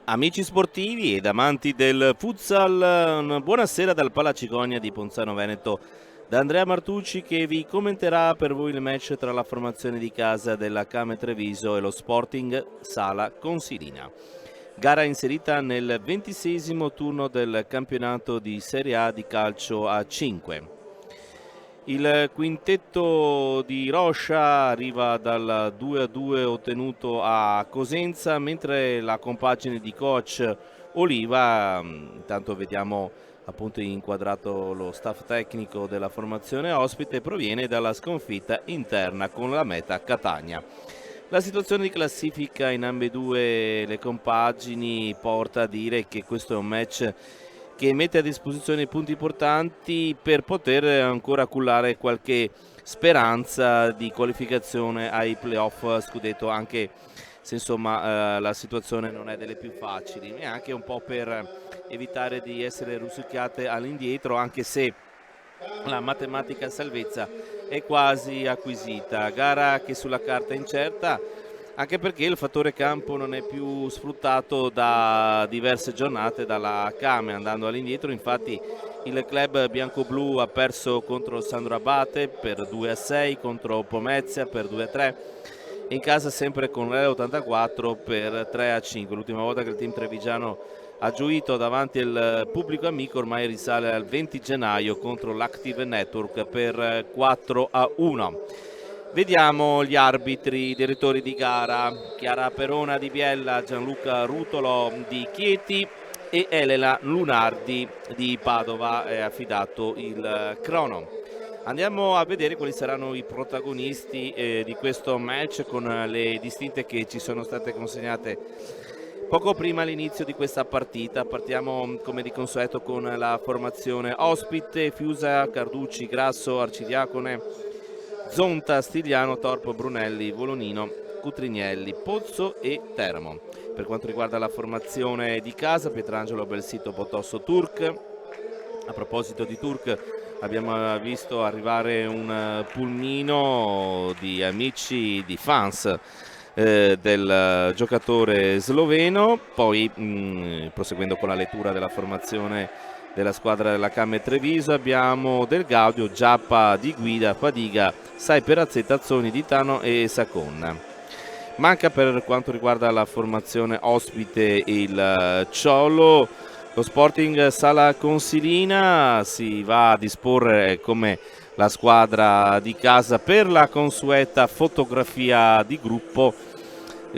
Amici sportivi ed amanti del futsal, buonasera dal Palacicogna di Ponzano Veneto da Andrea Martucci che vi commenterà per voi il match tra la formazione di casa della Came Treviso e lo Sporting Sala Consilina. Gara inserita nel 26esimo turno del campionato di Serie A di calcio a 5. Il quintetto di Roscia arriva dal 2-2 ottenuto a Cosenza, mentre la compagine di coach Oliva, intanto vediamo appunto inquadrato lo staff tecnico della formazione ospite, proviene dalla sconfitta interna con la meta Catania. La situazione di classifica in ambedue le compagini porta a dire che questo è un match che mette a disposizione punti importanti per poter ancora cullare qualche speranza di qualificazione ai playoff scudetto, anche se insomma la situazione non è delle più facili, e anche un po' per evitare di essere rusicchiate all'indietro, anche se la matematica salvezza è quasi acquisita. Gara che sulla carta è incerta, anche perché il fattore campo non è più sfruttato da diverse giornate dalla Came, andando all'indietro. Infatti il club bianco-blu ha perso contro Sandro Abate per 2-6, contro Pomezia per 2-3 e in casa sempre con l'L84 per 3-5. L'ultima volta che il team trevigiano ha gioito davanti al pubblico amico ormai risale al 20 gennaio contro l'Active Network per 4-1. Vediamo gli arbitri, i direttori di gara: Chiara Perona di Biella, Gianluca Rutolo di Chieti e Elena Lunardi di Padova. È affidato il crono. Andiamo a vedere quali saranno i protagonisti di questo match con le distinte che ci sono state consegnate poco prima l'inizio di questa partita. Partiamo come di consueto con la formazione ospite: Fiusa, Carducci, Grasso, Arcidiacone, Zonta, Stigliano, Torpo, Brunelli, Volonino, Cutrignelli, Pozzo e Teramo. Per quanto riguarda la formazione di casa, Pietrangelo, Belsito, Botosso, Turk. A proposito di Turk, abbiamo visto arrivare un pulmino di amici, di fans del giocatore sloveno. Poi proseguendo con la lettura della formazione della squadra della Came Treviso, abbiamo Del Gaudio, Giappa di guida, Fadiga, Sai Perazzetto, Tazzoni, Ditano e Saconna. Manca per quanto riguarda la formazione ospite il Ciolo. Lo Sporting Sala Consilina si va a disporre come la squadra di casa per la consueta fotografia di gruppo.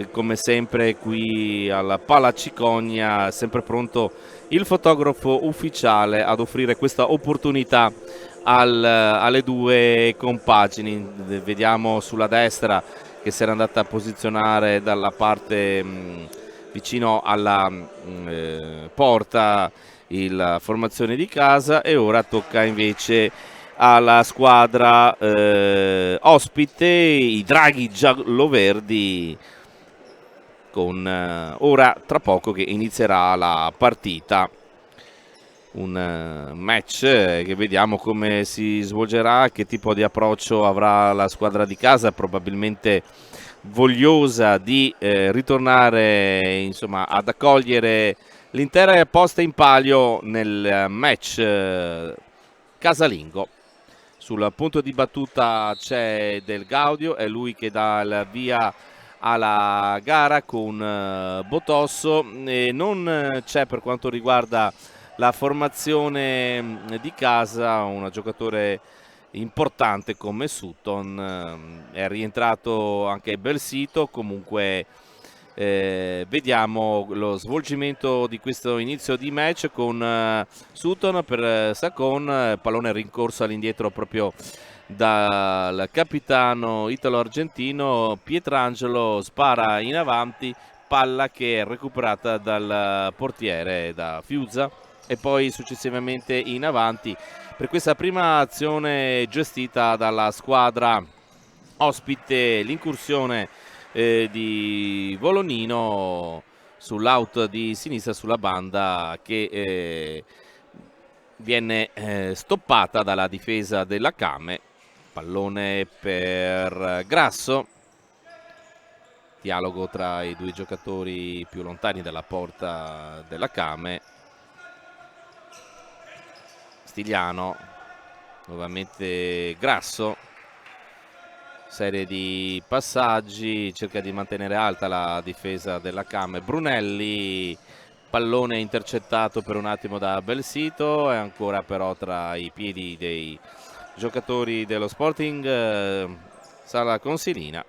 Come sempre qui alla Palacicogna, sempre pronto il fotografo ufficiale ad offrire questa opportunità alle due compagini. Vediamo sulla destra che si era andata a posizionare dalla parte vicino alla porta la formazione di casa, e ora tocca invece alla squadra ospite, i draghi giallo-verdi, con ora tra poco che inizierà la partita. Un match che vediamo come si svolgerà, che tipo di approccio avrà la squadra di casa, probabilmente vogliosa di ritornare insomma ad accogliere l'intera posta in palio nel match casalingo. Sul punto di battuta c'è Del Gaudio, è lui che dà il via alla gara con Botosso, e non c'è per quanto riguarda la formazione di casa un giocatore importante come Sutton. È rientrato anche Belsito. Comunque vediamo lo svolgimento di questo inizio di match con Sutton per Sacon, pallone rincorso all'indietro proprio dal capitano italo-argentino. Pietrangelo spara in avanti, palla che è recuperata dal portiere, da Fiuza, e poi successivamente in avanti per questa prima azione gestita dalla squadra ospite, l'incursione di Volonino sull'out di sinistra sulla banda, che viene stoppata dalla difesa della Came. Pallone per Grasso, dialogo tra i due giocatori più lontani dalla porta della Came. Stigliano, nuovamente Grasso, serie di passaggi, cerca di mantenere alta la difesa della Came. Brunelli, pallone intercettato per un attimo da Belsito, è ancora però tra i piedi dei giocatori dello Sporting Sala Consilina.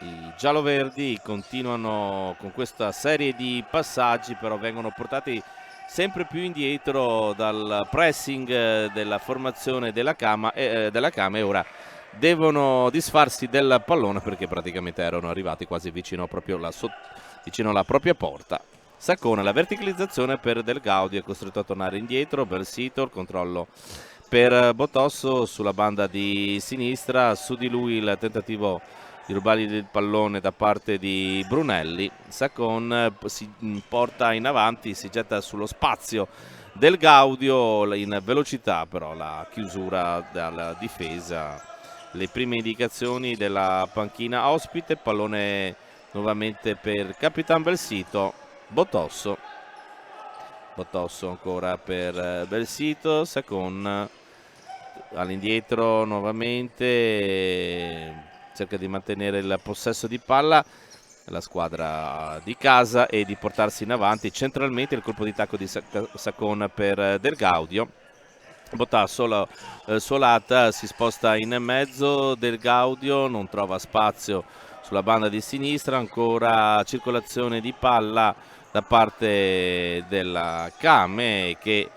I gialloverdi continuano con questa serie di passaggi, però vengono portati sempre più indietro dal pressing della formazione della Came e ora devono disfarsi del pallone perché praticamente erano arrivati quasi vicino alla propria porta. Saccone, la verticalizzazione per Del Gaudio, è costretto a tornare indietro. Belsito, il controllo per Botosso sulla banda di sinistra, su di lui il tentativo di rubargli il pallone da parte di Brunelli. Saccone si porta in avanti, si getta sullo spazio Del Gaudio in velocità, però la chiusura dalla difesa, le prime indicazioni della panchina ospite. Pallone nuovamente per Capitan Belsito. Botosso ancora per Belsito. Saccone all'indietro nuovamente, cerca di mantenere il possesso di palla la squadra di casa e di portarsi in avanti centralmente. Il colpo di tacco di Saccone per Del Gaudio. Botasso Solata si sposta in mezzo, Del Gaudio non trova spazio sulla banda di sinistra, ancora circolazione di palla da parte della Came che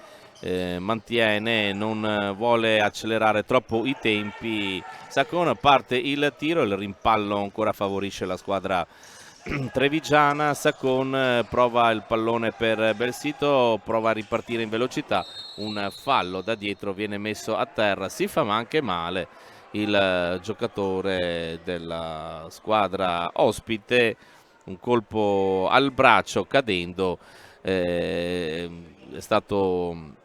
mantiene, non vuole accelerare troppo i tempi. Saccone, parte il tiro, il rimpallo ancora favorisce la squadra trevigiana. Saccone prova il pallone per Belsito, prova a ripartire in velocità, un fallo da dietro, viene messo a terra, si fa ma anche male il giocatore della squadra ospite, un colpo al braccio cadendo, è stato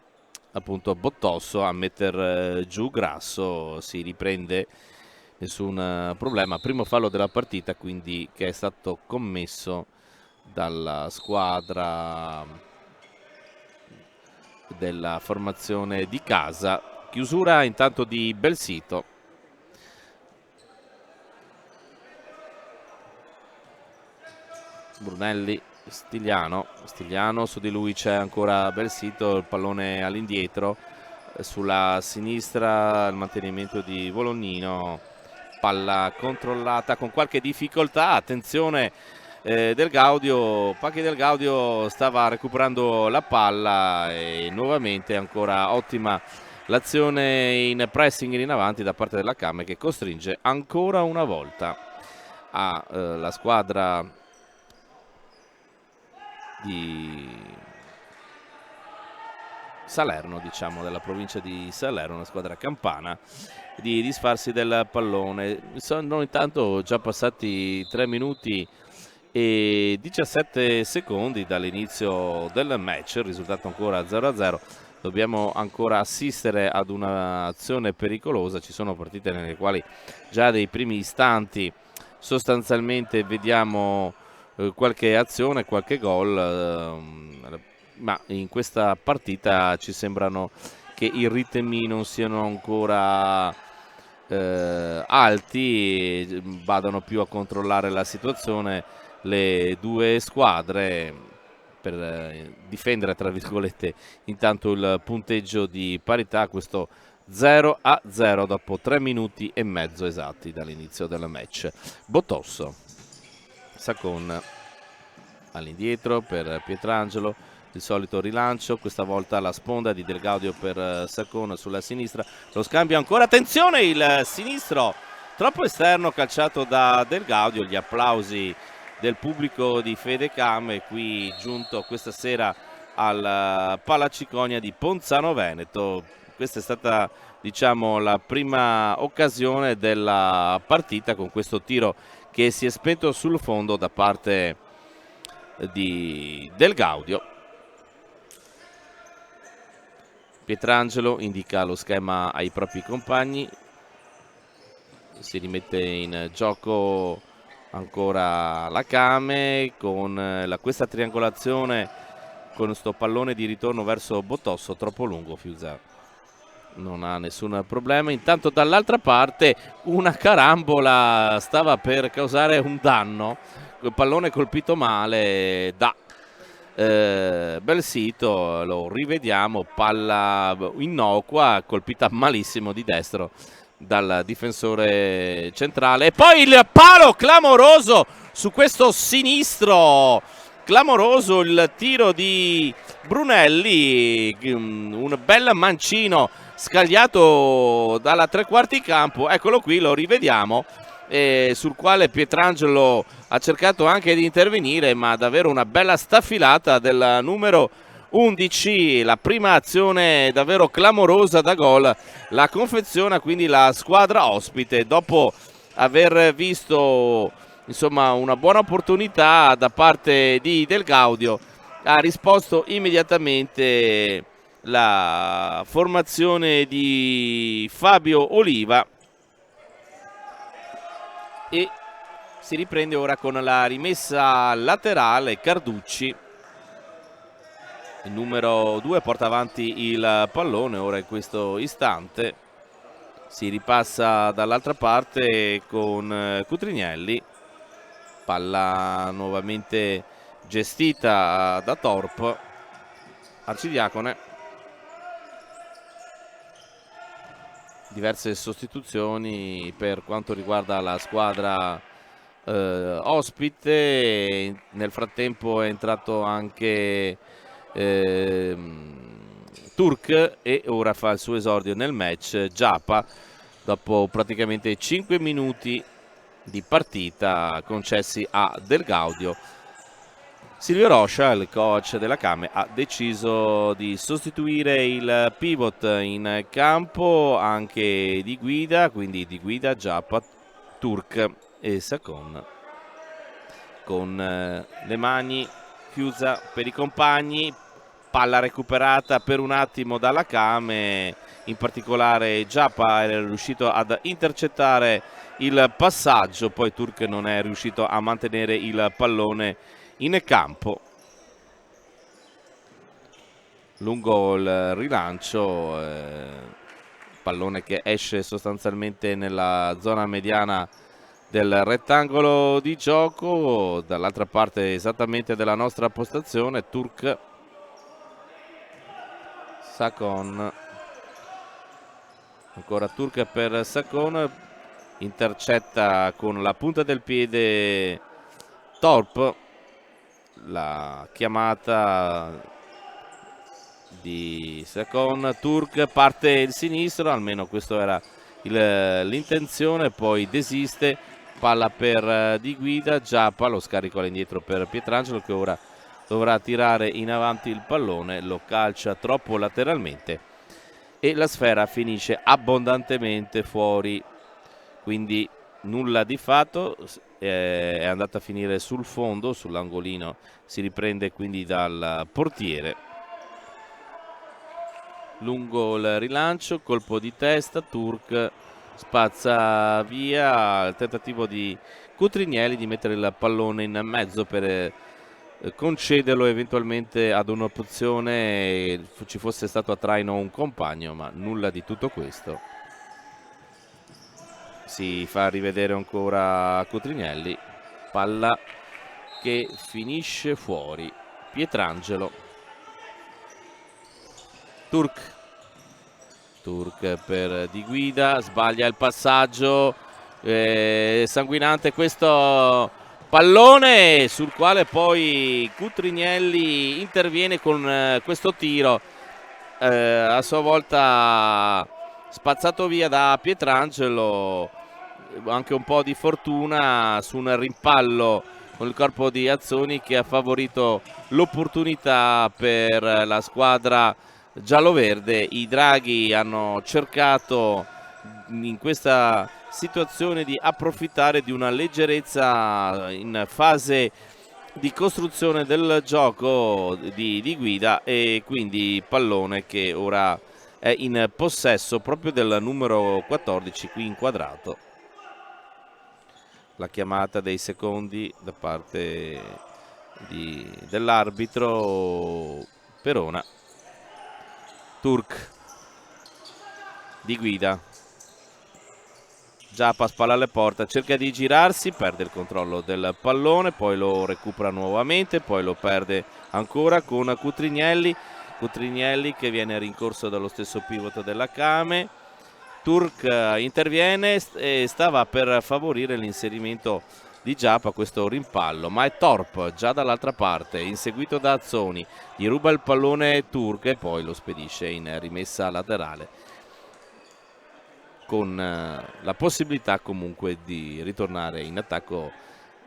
appunto Botosso a metter giù Grasso. Si riprende, nessun problema. Primo fallo della partita quindi, che è stato commesso dalla squadra della formazione di casa. Chiusura intanto di Belsito. Brunelli, Stigliano, su di lui c'è ancora Belsito, il pallone all'indietro, sulla sinistra il mantenimento di Volognino, palla controllata con qualche difficoltà, attenzione Del Gaudio. Pachi Del Gaudio stava recuperando la palla e nuovamente ancora ottima l'azione in pressing in avanti da parte della Came, che costringe ancora una volta la squadra di Salerno, diciamo della provincia di Salerno, una squadra campana, di disfarsi del pallone. Sono intanto già passati 3 minuti e 17 secondi dall'inizio del match, il risultato ancora 0-0. Dobbiamo ancora assistere ad un'azione pericolosa. Ci sono partite nelle quali già dai primi istanti sostanzialmente vediamo qualche azione, qualche gol, ma in questa partita ci sembrano che i ritmi non siano ancora alti e vadano più a controllare la situazione le due squadre per difendere, tra virgolette, intanto il punteggio di parità, questo 0-0 dopo 3 minuti e mezzo esatti dall'inizio del match. Botosso, Saccone all'indietro per Pietrangelo, il solito rilancio, questa volta la sponda di Del Gaudio per Saccone sulla sinistra, lo scambio ancora, attenzione il sinistro troppo esterno calciato da Del Gaudio. Gli applausi del pubblico di Fede Came qui giunto questa sera al Palaciconia di Ponzano Veneto. Questa è stata, diciamo, la prima occasione della partita, con questo tiro che si è spento sul fondo da parte di Del Gaudio. Pietrangelo indica lo schema ai propri compagni, si rimette in gioco Ancora la Kame con questa triangolazione con sto pallone di ritorno verso Botosso, troppo lungo. Fiusa non ha nessun problema. Intanto dall'altra parte una carambola stava per causare un danno, il pallone colpito male da bel sito, lo rivediamo, palla innocua colpita malissimo di destro dal difensore centrale, e poi il palo clamoroso su questo sinistro, clamoroso il tiro di Brunelli, un bel mancino scagliato dalla tre quarti campo, eccolo qui, lo rivediamo, sul quale Pietrangelo ha cercato anche di intervenire, ma davvero una bella staffilata del numero 11, la prima azione davvero clamorosa da gol, la confeziona quindi la squadra ospite dopo aver visto insomma una buona opportunità da parte di Del Gaudio. Ha risposto immediatamente la formazione di Fabio Oliva e si riprende ora con la rimessa laterale. Carducci, il numero 2, porta avanti il pallone ora in questo istante. Si ripassa dall'altra parte con Cutrignelli, palla nuovamente gestita da Torp. Arcidiacone, diverse sostituzioni per quanto riguarda la squadra ospite. Nel frattempo è entrato anche Turk e ora fa il suo esordio nel match Giappa dopo praticamente 5 minuti di partita concessi a Del Gaudio. Silvio Roscia, il coach della Kame, ha deciso di sostituire il pivot in campo anche di guida, quindi di guida Giappa, Turk e Sacon. Con le mani chiusa per i compagni, palla recuperata per un attimo dalla Kame, in particolare Giappa era riuscito ad intercettare il passaggio, poi Turk non è riuscito a mantenere il pallone in campo. Lungo il rilancio, pallone che esce sostanzialmente nella zona mediana del rettangolo di gioco, dall'altra parte esattamente della nostra postazione. Turk, Sacon, ancora Turk per Sacon, intercetta con la punta del piede Torp, la chiamata di Sacon. Turk parte il sinistro, almeno questo era l'intenzione, poi desiste, palla per di guida Giappa, lo scarico all'indietro per Pietrangelo che ora dovrà tirare in avanti il pallone, lo calcia troppo lateralmente e la sfera finisce abbondantemente fuori, quindi nulla di fatto. È andata a finire sul fondo, sull'angolino, si riprende quindi dal portiere. Lungo il rilancio, colpo di testa, Turk spazza via il tentativo di Cutrignelli di mettere il pallone in mezzo per concederlo eventualmente ad un'opzione, ci fosse stato a traino un compagno, ma nulla di tutto questo. Si fa rivedere ancora Cutrignelli, palla che finisce fuori. Pietrangelo, Turk per di guida, sbaglia il passaggio, sanguinante questo pallone sul quale poi Cutrignelli interviene con questo tiro, a sua volta spazzato via da Pietrangelo, anche un po' di fortuna su un rimpallo con il corpo di Azzoni che ha favorito l'opportunità per la squadra giallo-verde. I Draghi hanno cercato in questa situazione di approfittare di una leggerezza in fase di costruzione del gioco di guida, e quindi pallone che ora è in possesso proprio del numero 14 qui inquadrato. la chiamata dei secondi da parte dell'arbitro Perona. Turk di guida, Giappa spalla alle porte, cerca di girarsi, perde il controllo del pallone, poi lo recupera nuovamente, poi lo perde ancora con Cutrignelli che viene rincorso dallo stesso pivot della Kame. Turk interviene e stava per favorire l'inserimento di Giappa questo rimpallo, ma è Torp già dall'altra parte, inseguito da Azzoni, gli ruba il pallone Turk e poi lo spedisce in rimessa laterale, con la possibilità comunque di ritornare in attacco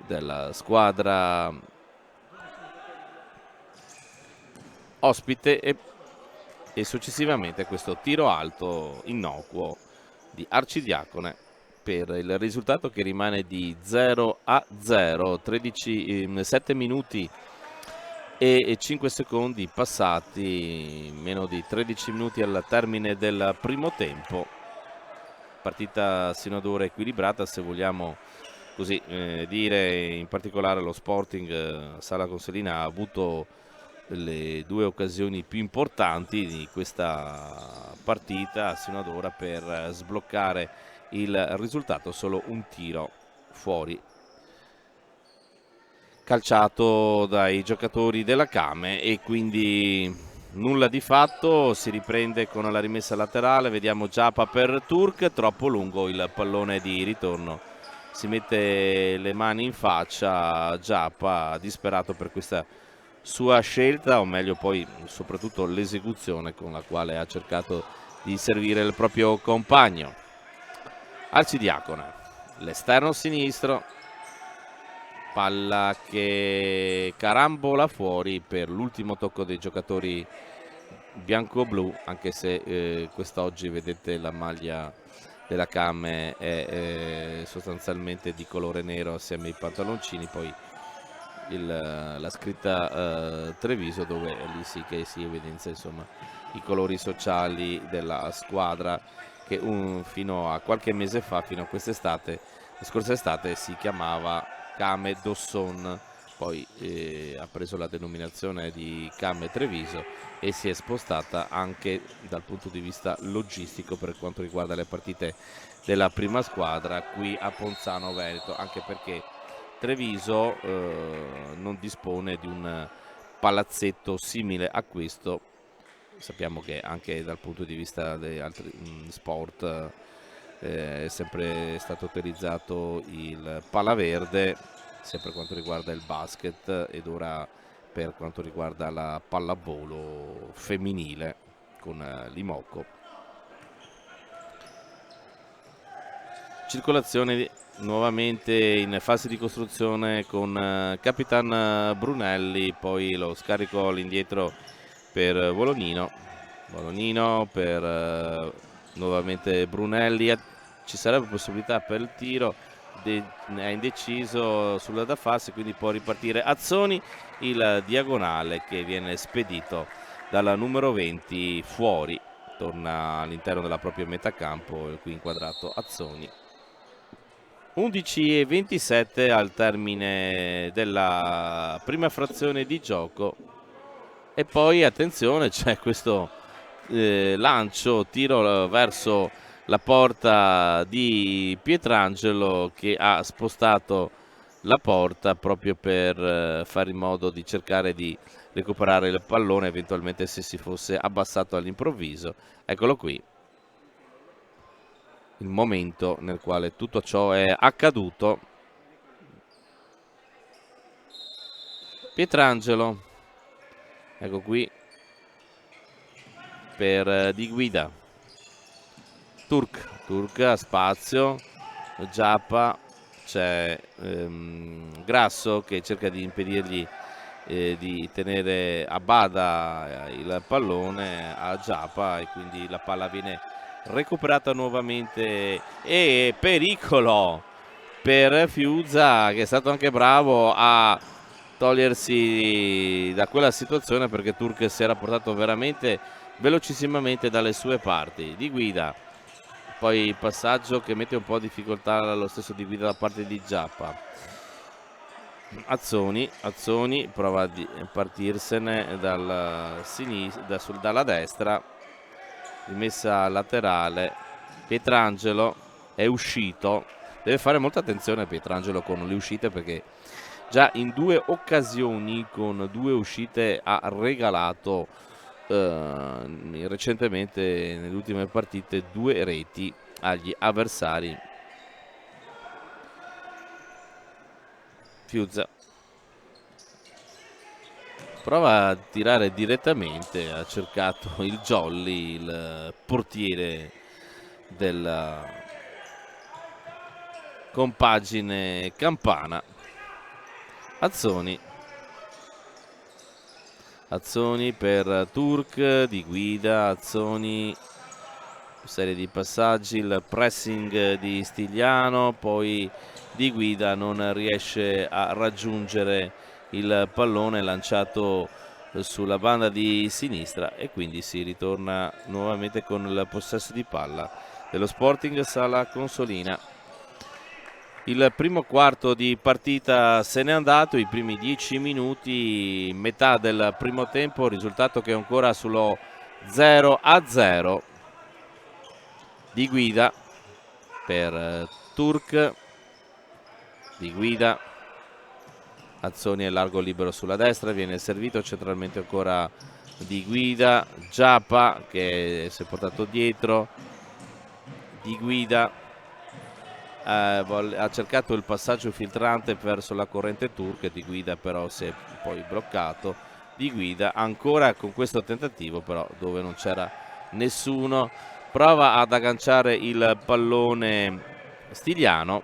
della squadra ospite e successivamente questo tiro alto innocuo di Arcidiacone per il risultato che rimane di 0-0, 7 minuti e 5 secondi passati, meno di 13 minuti al termine del primo tempo. Partita sino ad ora equilibrata, se vogliamo così dire. In particolare lo Sporting Sala Consilina ha avuto le due occasioni più importanti di questa partita sino ad ora per sbloccare il risultato, solo un tiro fuori calciato dai giocatori della Kame e quindi nulla di fatto. Si riprende con la rimessa laterale, vediamo Giappa per Turk, troppo lungo il pallone di ritorno, si mette le mani in faccia Giappa, disperato per questa sua scelta, o meglio poi soprattutto l'esecuzione con la quale ha cercato di servire il proprio compagno. Arcidiacone, l'esterno sinistro, palla che carambola fuori per l'ultimo tocco dei giocatori bianco-blu, anche se quest'oggi vedete la maglia della Kame è sostanzialmente di colore nero assieme ai pantaloncini, poi la scritta Treviso, dove lì sì che si evidenzia insomma i colori sociali della squadra che fino a qualche mese fa, fino a quest'estate, la scorsa estate, si chiamava Kame Dosson, poi ha preso la denominazione di Kame Treviso e si è spostata anche dal punto di vista logistico per quanto riguarda le partite della prima squadra qui a Ponzano Veneto, anche perché Treviso non dispone di un palazzetto simile a questo. Sappiamo che anche dal punto di vista degli altri sport è sempre stato utilizzato il palaverde, sia per quanto riguarda il basket ed ora per quanto riguarda la pallavolo femminile con l'Imoco. Circolazione nuovamente in fase di costruzione con Capitan Brunelli, poi lo scarico all'indietro per Volognino per nuovamente Brunelli. Ci sarebbe possibilità per il tiro, è indeciso sulla da farsi, quindi può ripartire Azzoni, il diagonale che viene spedito dalla numero 20 fuori, torna all'interno della propria metà campo, qui inquadrato Azzoni. 11:27 al termine della prima frazione di gioco e poi attenzione, c'è questo lancio, tiro verso la porta di Pietrangelo che ha spostato la porta proprio per fare in modo di cercare di recuperare il pallone eventualmente se si fosse abbassato all'improvviso. Eccolo qui il momento nel quale tutto ciò è accaduto. Pietrangelo, ecco qui per Di Guida, Turk a spazio, Giappa, c'è Grasso che cerca di impedirgli di tenere a bada il pallone a Giappa e quindi la palla viene recuperata nuovamente e pericolo per Fiuza, che è stato anche bravo a togliersi da quella situazione, perché Turk si era portato veramente velocissimamente dalle sue parti. Di Guida poi il passaggio che mette un po' di difficoltà lo stesso Di Guida da parte di Giappa. Azzoni prova a partirsene dalla destra, rimessa laterale. Pietrangelo è uscito, deve fare molta attenzione Pietrangelo con le uscite, perché già in 2 occasioni con 2 uscite ha regalato recentemente nelle ultime partite 2 reti agli avversari. Fiuzza prova a tirare direttamente, ha cercato il Jolly, il portiere della compagine campana. Azzoni per Turk, Di Guida, Azzoni, serie di passaggi, il pressing di Stigliano, poi Di Guida non riesce a raggiungere il pallone lanciato sulla banda di sinistra e quindi si ritorna nuovamente con il possesso di palla dello Sporting Sala Consolina. Il primo quarto di partita se n'è andato, i primi 10 minuti, metà del primo tempo, risultato che è ancora sullo 0-0. Di Guida per Turk, Di Guida, Azzoni è largo libero sulla destra, viene servito centralmente ancora Di Guida, Giappa che si è portato dietro, Di Guida ha cercato il passaggio filtrante verso la corrente turca, Di Guida però si è poi bloccato. Di Guida ancora con questo tentativo, però dove non c'era nessuno, prova ad agganciare il pallone Stigliano,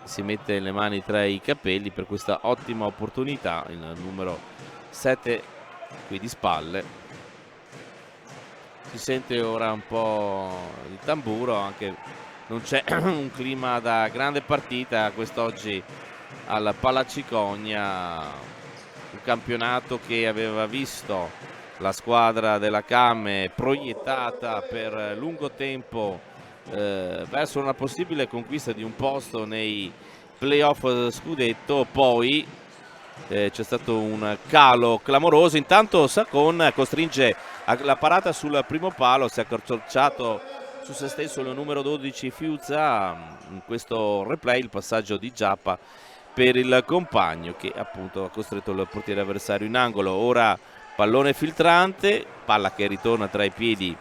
si mette le mani tra i capelli per questa ottima opportunità, il numero 7 qui di spalle. Si sente ora un po' il tamburo, anche non c'è un clima da grande partita quest'oggi al Palacicogna, un campionato che aveva visto la squadra della Came proiettata per lungo tempo verso una possibile conquista di un posto nei playoff scudetto, poi c'è stato un calo clamoroso. Intanto Sacon costringe la parata sul primo palo, si è accorciato su se stesso il numero 12 Fiuzza. In questo replay il passaggio di Giappa per il compagno che appunto ha costretto il portiere avversario in angolo. Ora pallone filtrante, palla che ritorna tra i piedi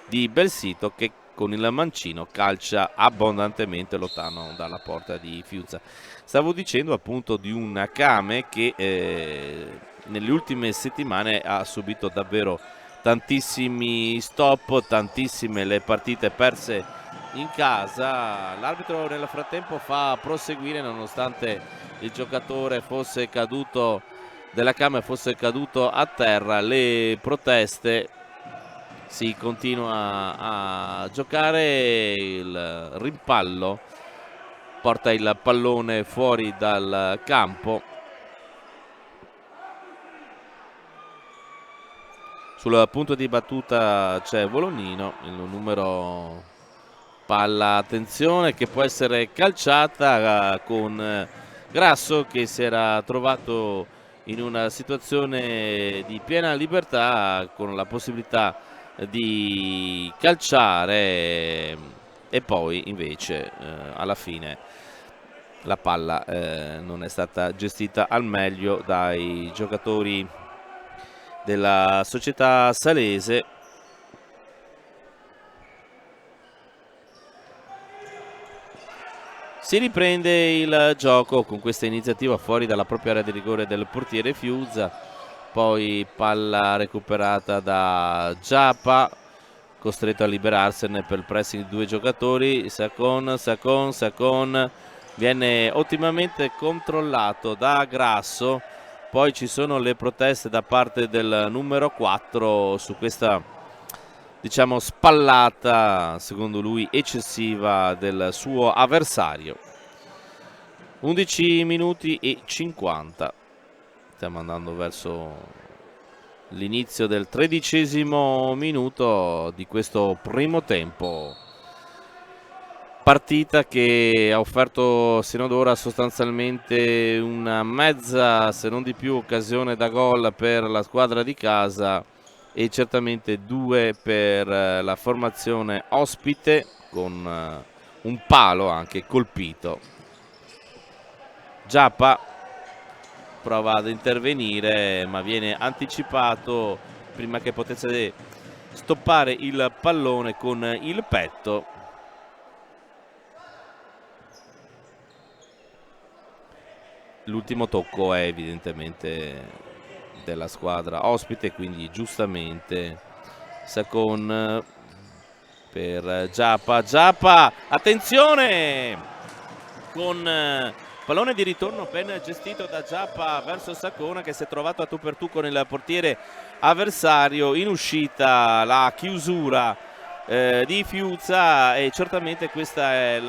di Belsito che con il mancino calcia abbondantemente lontano dalla porta di Fiuzza. Stavo dicendo appunto di una Came che nelle ultime settimane ha subito davvero tantissimi stop, tantissime le partite perse in casa. L'arbitro nel frattempo fa proseguire, nonostante il giocatore fosse caduto della Came fosse caduto a terra, le proteste. Si continua a giocare, il rimpallo porta il pallone fuori dal campo. Sul punto di battuta c'è Volonino, il numero palla, attenzione, che può essere calciata con Grasso che si era trovato in una situazione di piena libertà con la possibilità di calciare e poi invece alla fine la palla non è stata gestita al meglio dai giocatori della società salese. Si riprende il gioco con questa iniziativa fuori dalla propria area di rigore del portiere Fiuzza, poi palla recuperata da Giappa, costretto a liberarsene per il pressing di 2 giocatori. Sacon viene ottimamente controllato da Grasso, poi ci sono le proteste da parte del numero 4 su questa, diciamo, spallata secondo lui eccessiva del suo avversario. 11 minuti e 50, stiamo andando verso l'inizio del 13° minuto di questo primo tempo. partita che ha offerto sino ad ora sostanzialmente una mezza, se non di più, occasione da gol per la squadra di casa e certamente 2 per la formazione ospite, con un palo anche colpito. Giappa prova ad intervenire ma viene anticipato prima che potesse stoppare il pallone con il petto. L'ultimo tocco è evidentemente della squadra ospite, quindi giustamente Sacon per Giappa. Giappa, attenzione, con pallone di ritorno ben gestito da Giappa verso Sacona, che si è trovato a tu per tu con il portiere avversario. In uscita la chiusura di Fiuzza, e certamente questa è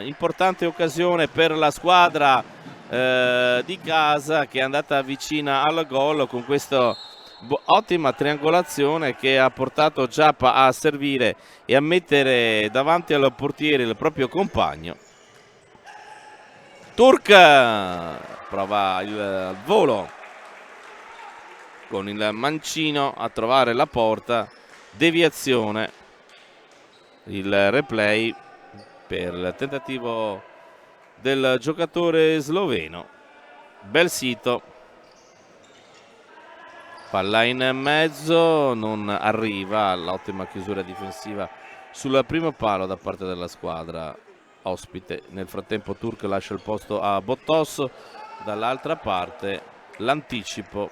l'importante occasione per la squadra di casa, che è andata vicina al gol con questa ottima triangolazione che ha portato Giappa a servire e a mettere davanti al portiere il proprio compagno. Turk prova il volo con il mancino a trovare la porta, deviazione, il replay per il tentativo del giocatore sloveno. Bel sito, palla in mezzo, non arriva all'ottima chiusura difensiva sul primo palo da parte della squadra ospite. Nel frattempo Turk lascia il posto a Bottosso, dall'altra parte l'anticipo,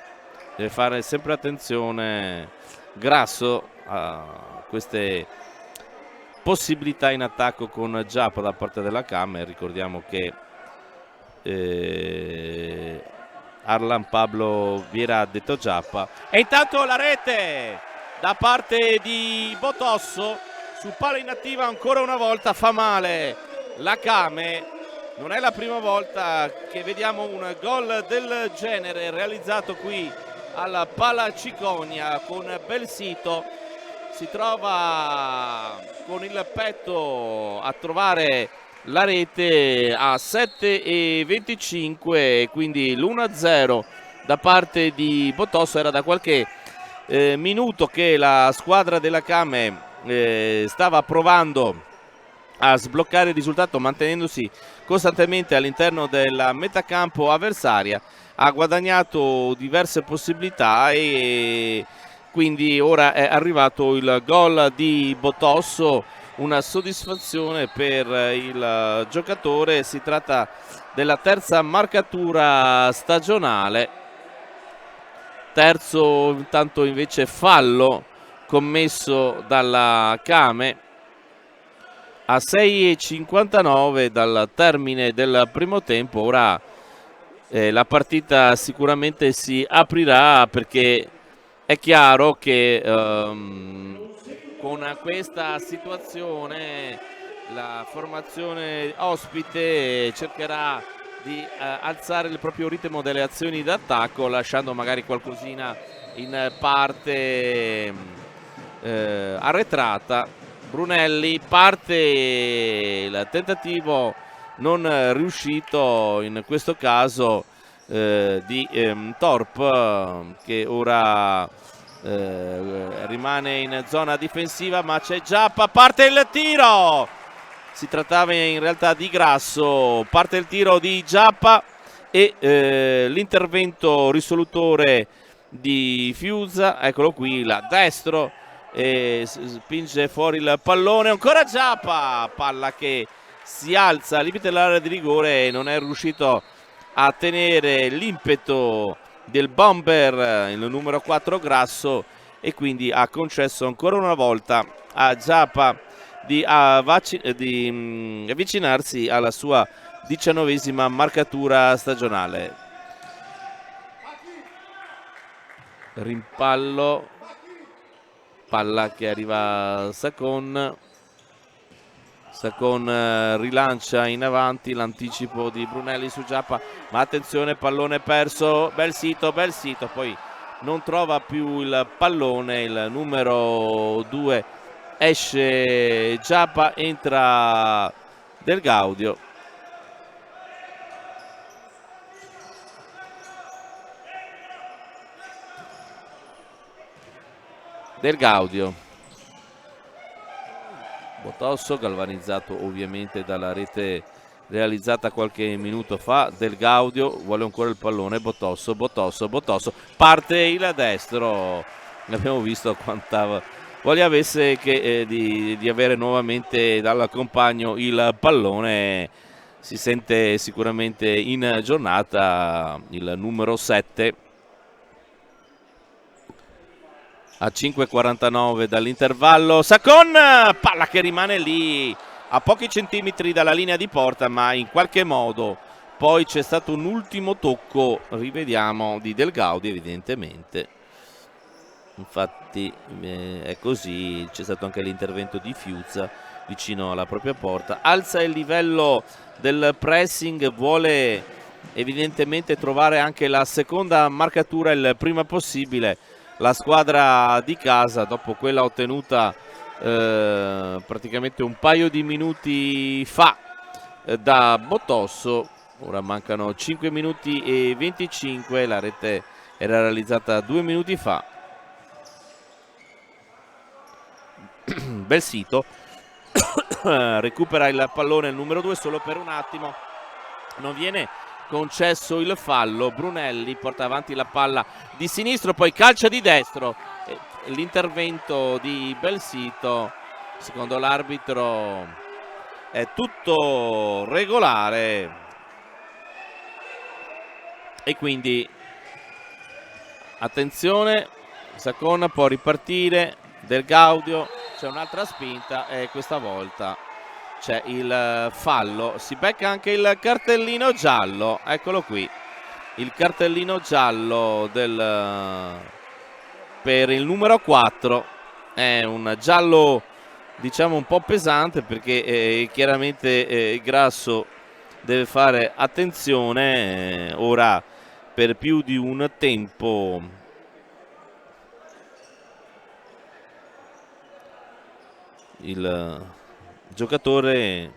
deve fare sempre attenzione Grasso a queste possibilità in attacco con Giappa da parte della Camera. Ricordiamo che Arlan Pablo Viera ha detto Giappa, e intanto la rete da parte di Botosso su palo inattiva ancora una volta. Fa male la Came, non è la prima volta che vediamo un gol del genere realizzato qui alla Palaciconia con Belsito. Si trova con il petto a trovare la rete a 7:25, quindi l'1-0 da parte di Botosso. Era da qualche minuto che la squadra della Came stava provando a sbloccare il risultato mantenendosi costantemente all'interno della metacampo avversaria. Ha guadagnato diverse possibilità e quindi ora è arrivato il gol di Botosso, una soddisfazione per il giocatore. Si tratta della terza marcatura stagionale, terzo intanto invece fallo commesso dalla Came a 6:59 dal termine del primo tempo. Ora la partita sicuramente si aprirà, perché è chiaro che con questa situazione la formazione ospite cercherà di alzare il proprio ritmo delle azioni d'attacco, lasciando magari qualcosina in parte arretrata. Brunelli, parte il tentativo non riuscito in questo caso di Torp, che ora rimane in zona difensiva, ma c'è Giappa, parte il tiro, si trattava in realtà di Grasso, parte il tiro di Giappa e l'intervento risolutore di Fiuzza, eccolo qui, la destro, e spinge fuori il pallone, ancora Giappa, palla che si alza al limite dell'area di rigore e non è riuscito a tenere l'impeto del bomber, il numero 4 Grasso, e quindi ha concesso ancora una volta a Giappa di avvicinarsi alla sua 19ª marcatura stagionale. Rimpallo, palla che arriva a Sacon rilancia in avanti, l'anticipo di Brunelli su Giappa, ma attenzione, pallone perso, bel sito, poi non trova più il pallone il numero 2 esce Giappa, entra Del Gaudio. Del Gaudio, Botosso, galvanizzato ovviamente dalla rete realizzata qualche minuto fa. Del Gaudio vuole ancora il pallone, Botosso, parte il destro. Abbiamo visto quanta voglia avesse che, di avere nuovamente dal compagno il pallone. Si sente sicuramente in giornata il numero 7. A 5:49 dall'intervallo, Sacon, palla che rimane lì a pochi centimetri dalla linea di porta, ma in qualche modo poi c'è stato un ultimo tocco, rivediamo, di Del Gaudio evidentemente. Infatti è così, c'è stato anche l'intervento di Fiuzza vicino alla propria porta. Alza il livello del pressing, vuole evidentemente trovare anche la seconda marcatura il prima possibile. La squadra di casa, dopo quella ottenuta praticamente un paio di minuti fa da Botosso, ora mancano 5 minuti e 25, la rete era realizzata 2 minuti fa. Belsito recupera il pallone, il numero 2, solo per un attimo, non viene concesso il fallo. Brunelli porta avanti la palla di sinistro, poi calcia di destro. L'intervento di Belsito, secondo l'arbitro, è tutto regolare e quindi attenzione, Sacon può ripartire. Del Gaudio, c'è un'altra spinta e questa volta c'è il fallo, si becca anche il cartellino giallo, eccolo qui, il cartellino giallo per il numero 4, è un giallo diciamo un po' pesante perché chiaramente Grasso deve fare attenzione, ora per più di un tempo il giocatore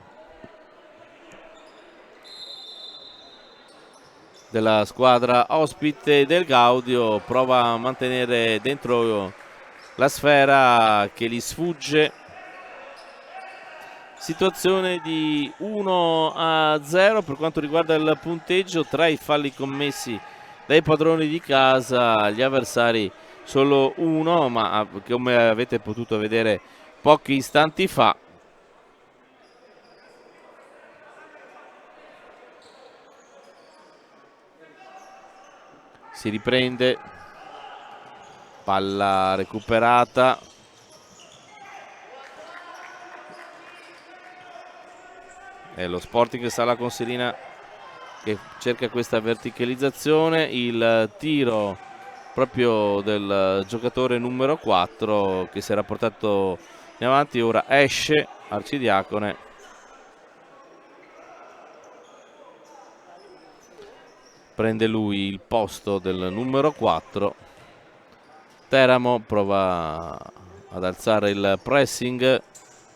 della squadra ospite Del Gaudio prova a mantenere dentro la sfera che gli sfugge. Situazione di 1-0 per quanto riguarda il punteggio. Tra i falli commessi dai padroni di casa, gli avversari solo uno, ma come avete potuto vedere pochi istanti fa si riprende, palla recuperata, è lo Sporting Sala Consilina che cerca questa verticalizzazione, il tiro proprio del giocatore numero 4 che si era portato in avanti, ora esce Arcidiacone, prende lui il posto del numero 4. Teramo prova ad alzare il pressing,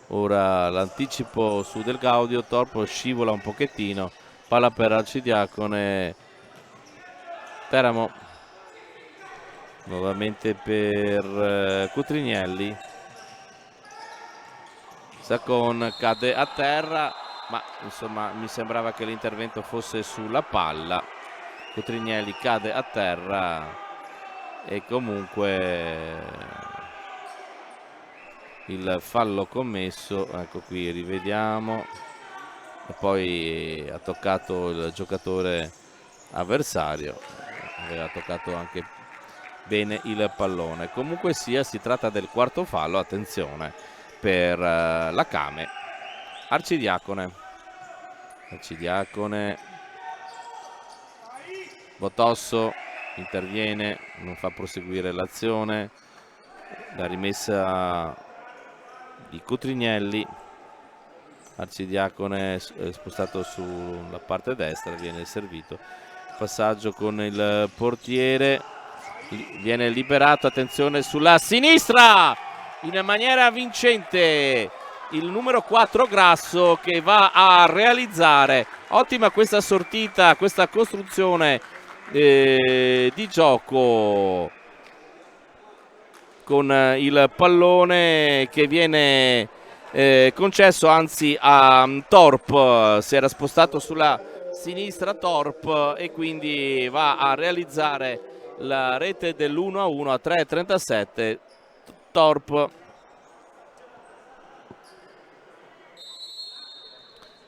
ora l'anticipo su Del Gaudio, Torpo scivola un pochettino, palla per Arcidiacone, Teramo nuovamente per Cutrignelli, Sacon cade a terra, ma insomma mi sembrava che l'intervento fosse sulla palla. Cutrignelli cade a terra e comunque il fallo commesso, ecco qui, rivediamo, e poi ha toccato il giocatore avversario, aveva toccato anche bene il pallone. Comunque sia, si tratta del quarto fallo, attenzione, per la Came. Arcidiacone, Botosso interviene, non fa proseguire l'azione, la rimessa di Cutrignelli, Arcidiacone spostato sulla parte destra, viene servito, passaggio con il portiere, viene liberato, attenzione sulla sinistra, in maniera vincente il numero 4 Grasso, che va a realizzare. Ottima questa sortita, questa costruzione di gioco con il pallone che viene concesso, anzi a Torp. Si era spostato sulla sinistra Torp e quindi va a realizzare la rete dell'1-1 a 3:37. Torp.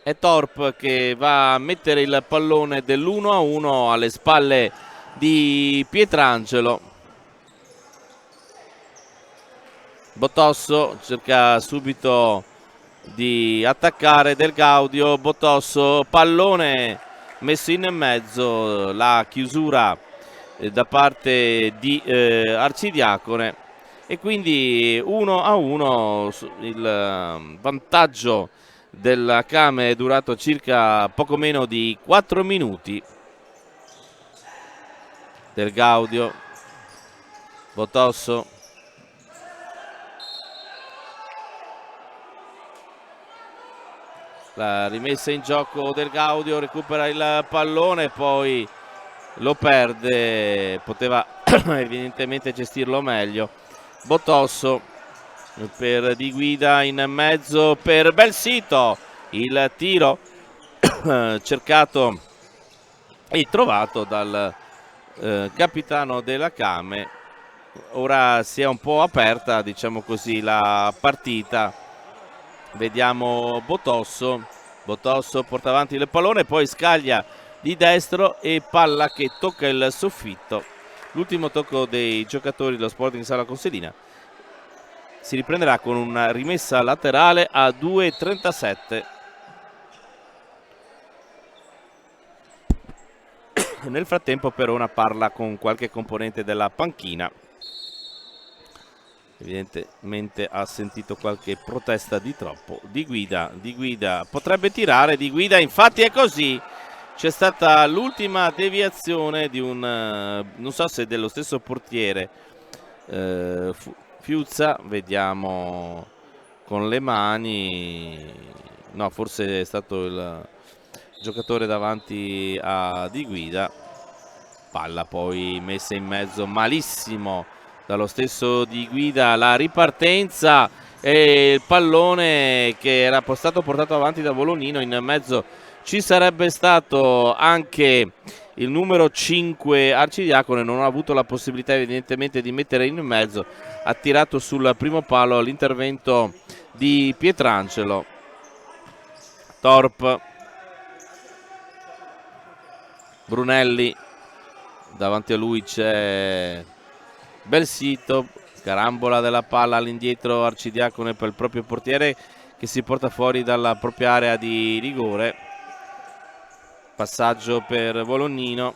È Torp che va a mettere il pallone dell'1-1 alle spalle di Pietrangelo. Botosso cerca subito di attaccare Del Gaudio. Botosso, pallone messo in mezzo, la chiusura da parte di Arcidiacone, e quindi 1-1. Il vantaggio della Came è durato circa poco meno di 4 minuti. Del Gaudio, Botosso, la rimessa in gioco del Gaudio, recupera il pallone, poi lo perde, poteva evidentemente gestirlo meglio. Botosso per Di Guida, in mezzo per Belsito, il tiro cercato e trovato dal capitano della Came. Ora si è un po' aperta, diciamo così, la partita. Vediamo Botosso porta avanti il pallone, poi scaglia di destro e palla che tocca il soffitto. L'ultimo tocco dei giocatori dello Sporting Sala Consilina. Si riprenderà con una rimessa laterale a 2:37. Nel frattempo Perona parla con qualche componente della panchina. Evidentemente ha sentito qualche protesta di troppo. Di Guida potrebbe tirare. Di Guida, infatti è così. C'è stata l'ultima deviazione di un non so se dello stesso portiere Fiuzza, vediamo con le mani, no, forse è stato il giocatore davanti a Di Guida. Palla poi messa in mezzo malissimo dallo stesso Di Guida, la ripartenza e il pallone che era stato portato avanti da Volonino. In mezzo ci sarebbe stato anche il numero 5 Arcidiacone, non ha avuto la possibilità evidentemente di mettere in mezzo, ha tirato sul primo palo all'intervento di Pietrangelo. Torp, Brunelli, davanti a lui c'è Belsito, carambola della palla all'indietro Arcidiacone per il proprio portiere che si porta fuori dalla propria area di rigore. Passaggio per Volonnino,